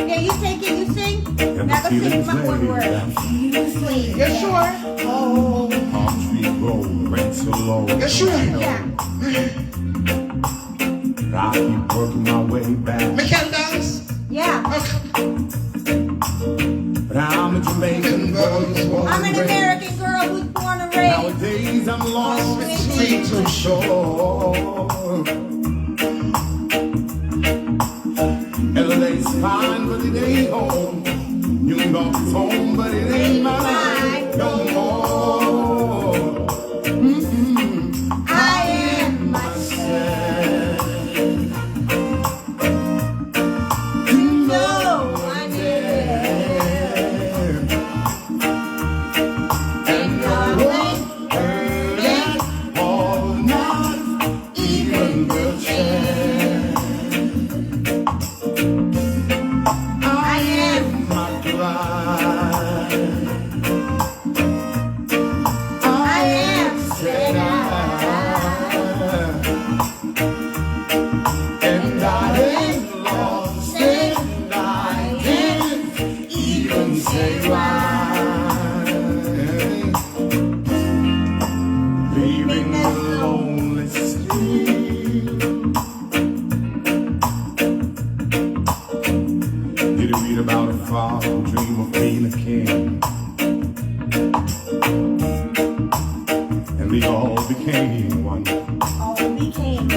Yeah, you take it, you sing. And Now go the sing feeling's my one word. laid. You sing. You sure? Oh. Palm Tree Road, rent so low. You sure? Yeah. I keep working my way back. Me can dance. Yeah. But I'm a Jamaican boy, born I'm an and raised. American girl who's born and raised. Nowadays I'm lost between two shores. LA's fine, but it ain't home. New York's home, but it ain't mine no more. I am myself. no one And no one heard all night, even the chair. I am My you read about a father who dreamed of being a king. And we all became one. All became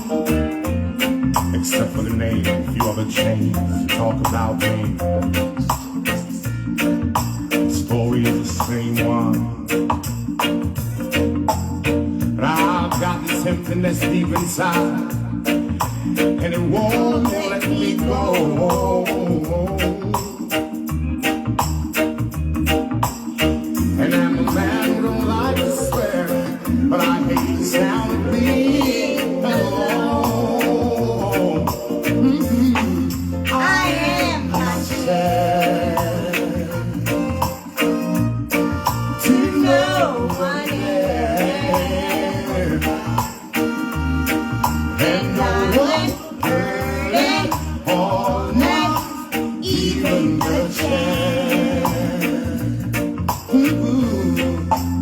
one. Except for the name, a few other chains to talk about me. The story is the same one. But I've got this emptiness deep inside, and it won't let me go. And I'm a man who don't like to swear, but I hate the sound of being alone. I am myself. To No one else. and no one hurting all night, even the chair.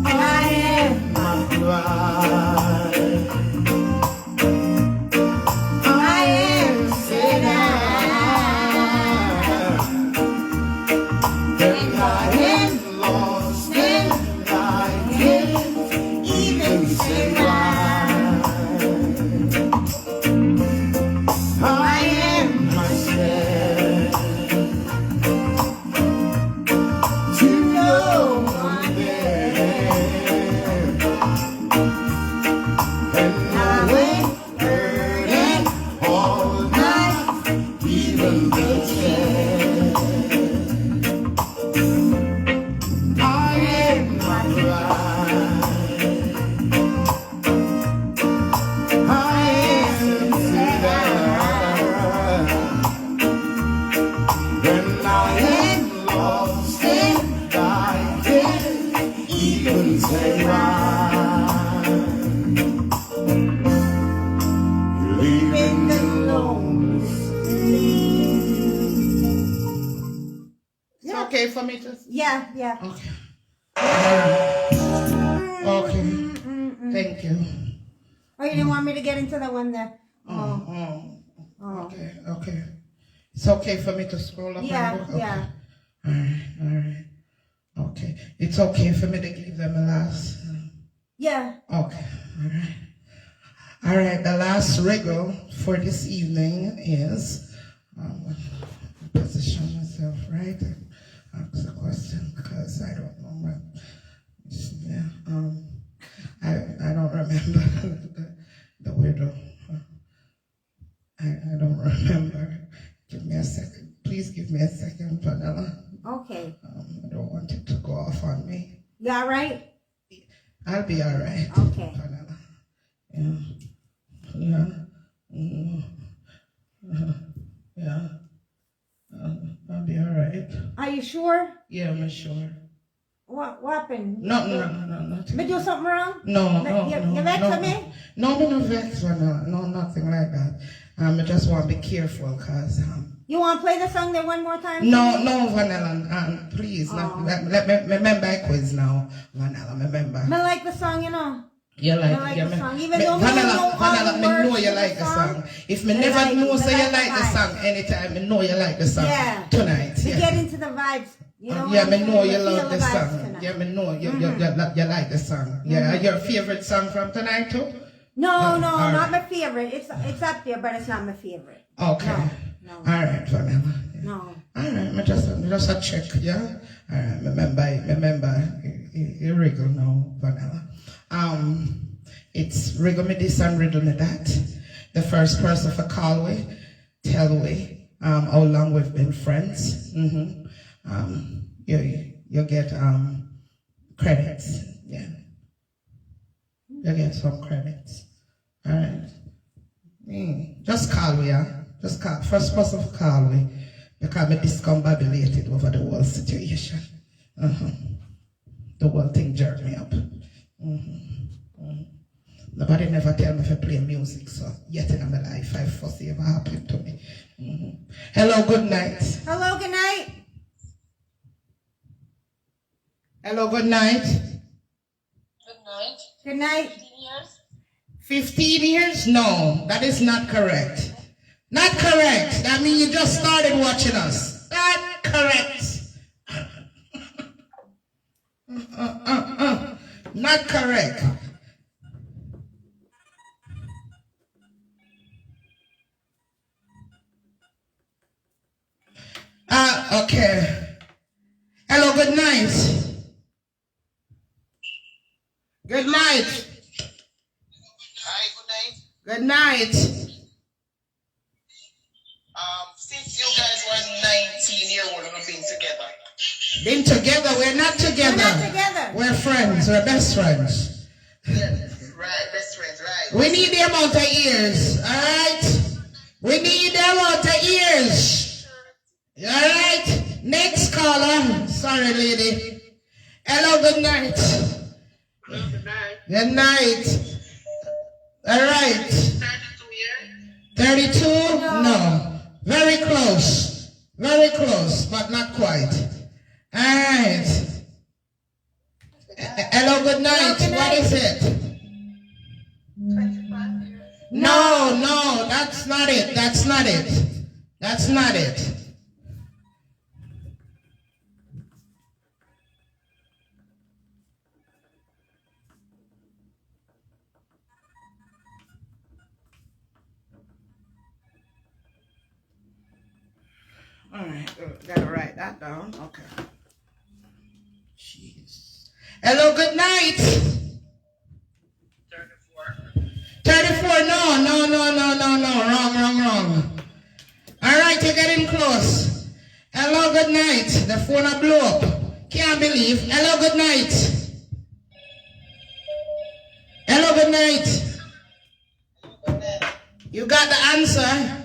I am. My pride. I am said And I am lost and I can't even say why. I am myself to no one there, and I ain't hurting all night, even the chair. I am my pride. I am that. When I am lost and I can't even say why. You're leaving me alone. It's okay for me to... Yeah, yeah. Okay. Okay. Thank you. Oh, you didn't want me to get into the one there? Okay, okay. It's okay for me to scroll up Yeah, and look? Okay. yeah. All right. Okay. It's okay for me to give them a last... Yeah. Okay. All right. The last wriggle for this evening is... position myself right and ask the question because I don't know what... Yeah, I don't remember the riddle. I don't remember. Give me a second. Please give me a second, Vanilla. Okay. I don't want it to go off on me. You all right? I'll be all right. Okay. Vanilla. Yeah. Yeah. I'll be all right. Are you sure? Yeah, I'm sure. What happened? No, nothing. Me do something wrong? No. You vex with me? No, vex for no, nothing like that. I just want to be careful, cause You want to play the song there one more time? no, Vanilla, please, let me remember I quiz now, Vanilla, remember. I like the song, you know. You like, I like yeah, the song. Even though Vanilla, me know you to like the the song, song. If me I never like know it. say I you like like the the vibe. song anytime, me know you like the song Yeah. tonight. To Yeah. get into the vibes. You know Yeah, what me I'm know saying? you To love feel the vibes song. tonight. Yeah, me know you like the song. Yeah, your favorite song from tonight too? No, all not right. my favorite. It's up there, but it's not my favorite. Okay. No. All right, Vanilla. Yeah. No. All right, me just a check, yeah? All right, remember, you wriggle now, Vanilla. It's wriggle me this and riddle me that. The first person for call we, tell we, how long we've been friends. You get, credits, yeah. You get some credits, all right? Just call we, yeah? Just call, first person for call we. Because I'm discombobulated over the whole situation. The whole thing jerked me up. Nobody never tell me if I play music, so yet in my life, I foresee ever happened to me. Hello, good night. Hello, good night. Hello, good night. Good night. Good night. 15 years. 15 years? No, that is not correct. Not correct. That means you just started watching us. That correct. Not correct. Okay. Hello, good night. Good night. Hi, good night. Good night. Since you guys were 19-year-old and we've been together. Been together, we're not together. We're not together. We're friends, we're best friends. Yes, right, best friends, right. We need the amount of years, alright? We need the amount of years. Alright? Next caller. Sorry, lady. Hello, good night. Hello, good night. Good night. Alright. 32 years? 32? No. Very close. Very close, but not quite. Alright. Hello, good night. What is it? 25 years? No, that's not it. That's not it. That's not it. All right, gotta write that down. Okay. Jeez. Hello, good night. 34. 34, no. Wrong. All right, you're getting close. Hello, good night. The phone blew up. Can't believe. Hello, good night. Hello, good night. You got the answer.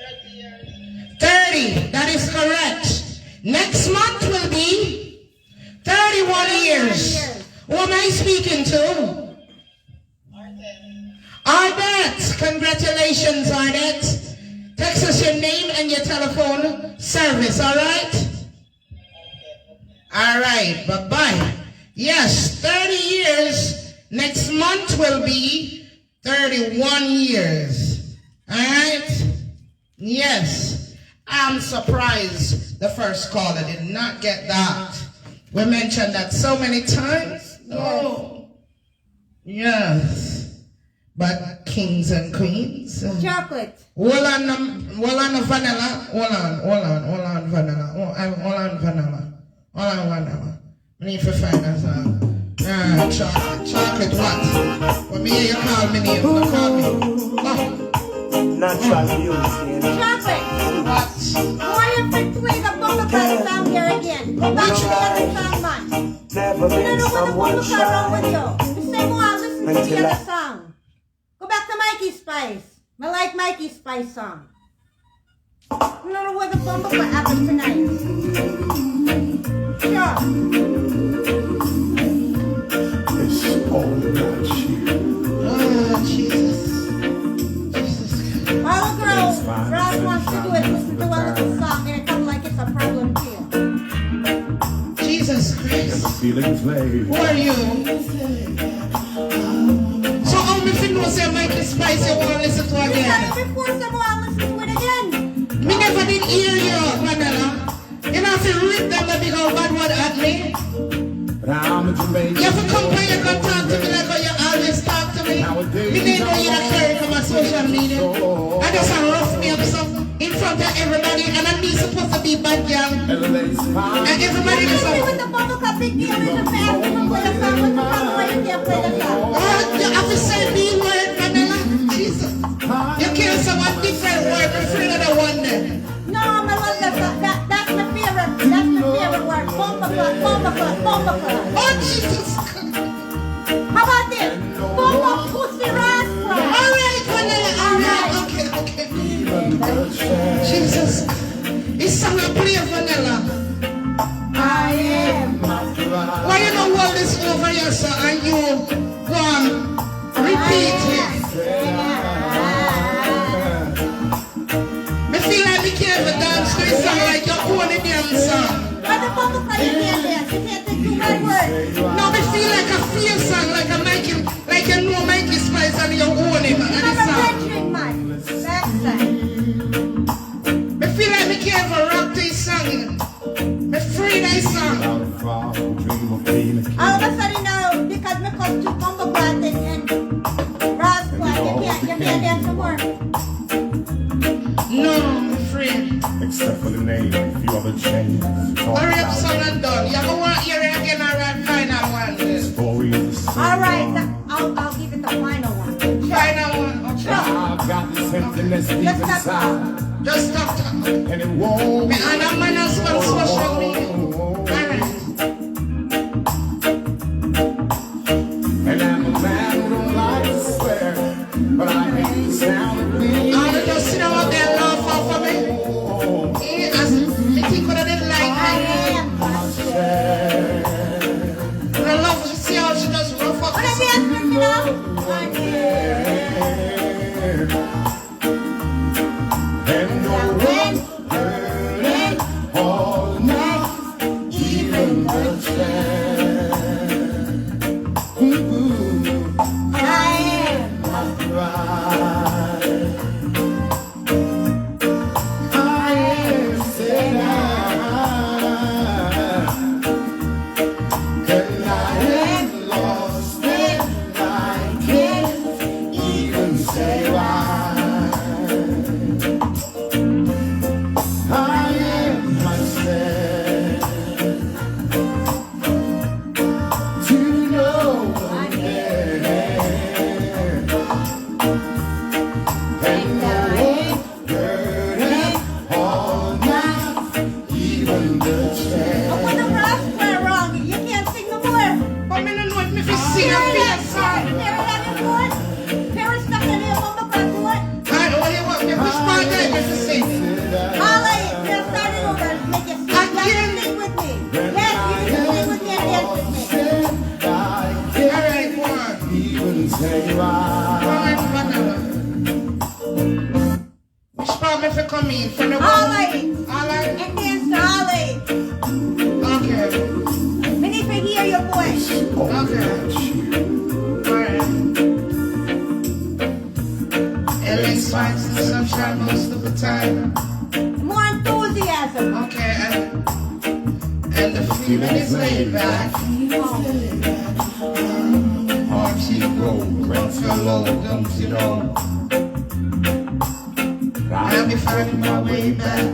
30 years. 30, that is correct. Next month will be 31 years. Who am I speaking to? Arnett. Congratulations, Arnett. Text us your name and your telephone service, all right? All right, bye-bye. Yes, 30 years. Next month will be 31 years. All right? Yes. I'm surprised the first caller did not get that. We mentioned that so many times. Oh. Yes. But kings and queens. Chocolate. Hold on, vanilla. Hold on, vanilla. We need to find us chocolate what? When me hear you call me name, don't call me. Oh. Natural music. Chocolate. What? Why you fit to wake up on the bell sound here again? Go back to the other song, man. Never You been don't know what the someone bumper car wrong with shy. you. The same way I listen to the Until other song. Go back to Mikey Spice. I like Mikey Spice song. You don't know what the bumper car happened tonight. Sure. It's all about you. Oh, Jesus. All the girls, Ross wants to do it. Listen to one little song and it comes like it's a problem to you. Jesus Christ. Feeling flame. Who are you? So only if you know say Michael Spice you want to listen to You again. got it before someone listen to it again. Me never did hear you, Vanilla. You know if you read them and go bad word at me. But I'm a Jamaican. You have to come here and come talk to me like how you always talk to me. Me didn't know you're carrying from my social media. I just rough me up so in front of everybody and I'm me supposed to be bad girl. LA's fine. And everybody You is see like, with the bubble cup big deal in the past, you can play a song with the problem where you can't play the song. oh, you have to say me word, Vanilla. Jesus. You kill someone different word, I'm afraid of the one there. No, I love that song. That's my favorite. That's my favorite word. Bumper club. Oh, Jesus. How about this? Bumper pussy rascal. All right, Vanilla. All right. Okay. Jesus. It's song I play, Vanilla. I am. Why you don't hold this over here, sir, and you go on, repeat it. Me feel like we can't even dance to this song like you're owning them song. But the bumper club you can't dance. You can't take two bad words. No, me feel like a feel song, like a Mikey, like you know Mikey Spice and you own him and I'm this a song. red drink man. That's that. Me feel like emptiness deep Just stop inside, Just stop talking. and it won't. Me and a man has got social media. Alright. And I'm a man who don't like to swear, but I hate the sound of me. All you just sit down out there and laugh off for me. Yeah, as me think what I didn't like. I love to see how she just rough up. What is it, you know? And no one heard it all night, even the chair. Ooh, I am. my bride. I am said and I am lost and I can't even say why. I am myself to no one there, and I ain't heard it all night, even the chair. Put the brass square wrong. You can't sing no more. But me no know if me fi sing a fair song. Parents stuck in here, mama, but what? Alright, what do you want me? Which part do you want me to sing? Ollie, we're starting over. Make it sing. I can't. Sing with me. Yes, you can sing with me and dance with me. Alright, go on. Even say why. Alright, whatever. Which part me fi come in? From the Ollie. Alright. And dance to Ollie. Okay. We need to hear your voice. Okay. Alright. LA spikes and sunshine most of the time. More enthusiasm. Okay, and the feeling is laid back. Heart she grow, breath so low, don't you know? I'll be finding my way back.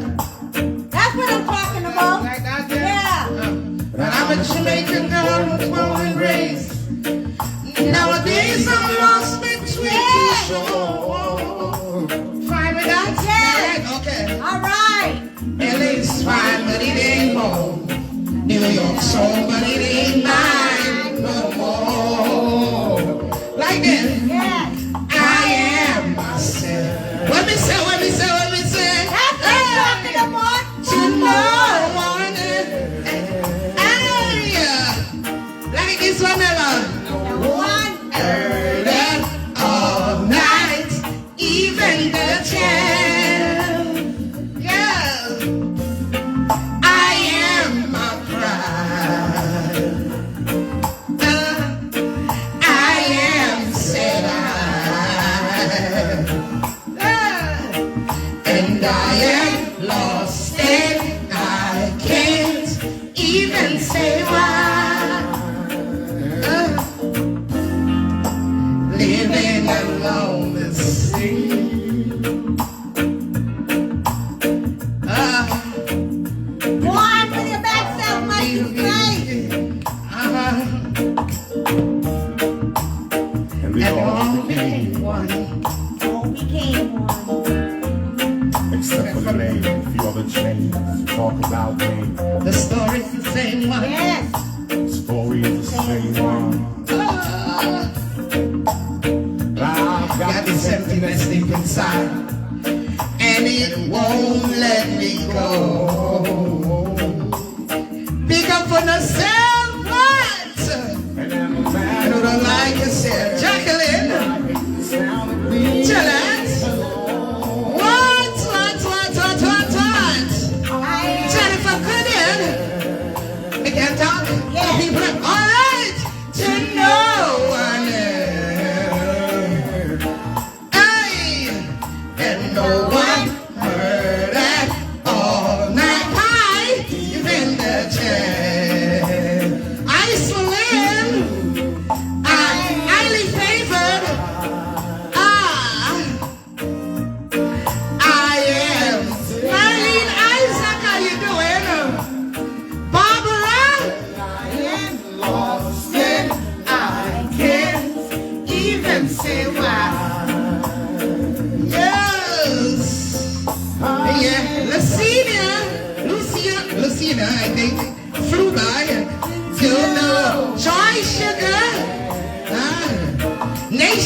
That's what I'm talking about. Like that, yeah. Yeah. But I'm a Jamaican girl who's born and raised. Nowadays I'm lost between two shores. Fine with that? Yeah. Okay. All right. LA's fine, but it ain't home. New York's home, but it ain't mine no more. Like this. Yes. I am myself. What me say, what me say, what me say? That's what I'm talking about. To no one. Like this one, Ella. One. Heard it all night, even the child. Yeah. I am my pride. I am said and I am lost and I can't even say why. Living alone the sea. One with your back self, Mikey Spice. And we And all all became became one. Oh, became one. except for the name, a few other chains. Talk about me. The story's the same one. Yes. The story is the same one. But I've Got this emptiness deep inside, and it won't let me go. Pick up on the same part. and I'm a I man don't like you, said Jacqueline. I hate the sound of me. Jealous. What? Jennifer Goodin. I can't talk. Yeah. People are all right. To no one else. Hey, and no one heard it all night. High, even the chair.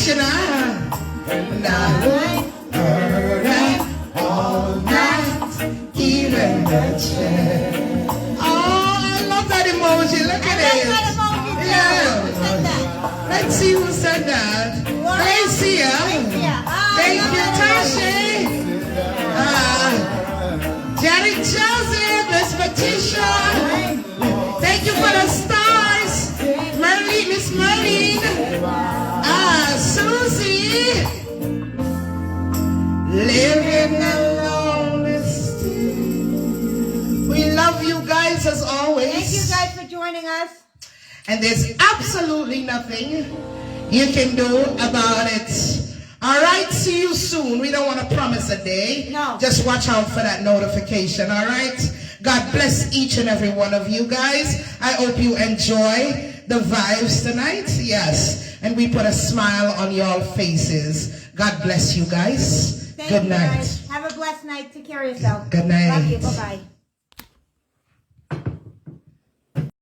Krishna. Night, all night, even the chair. Oh, I love that emoji. Look at it. That emoji too. Yeah. Who said that? Let's see who said that. Gracia. Thank you, Tashi. Janet Joseph, Miss Patricia. Thank you for the stars. Merlene, Miss Merlene. Susie. Living alone. We love you guys as always. Thank you guys for joining us. And there's absolutely nothing you can do about it. All right, see you soon. We don't want to promise a day. No. Just watch out for that notification, all right? God bless each and every one of you guys. I hope you enjoy the vibes tonight. Yes. And we put a smile on your faces. God bless you guys. Thank Good you night. guys. Have a blessed night. Take care of yourself. Good night. Love you. Bye-bye.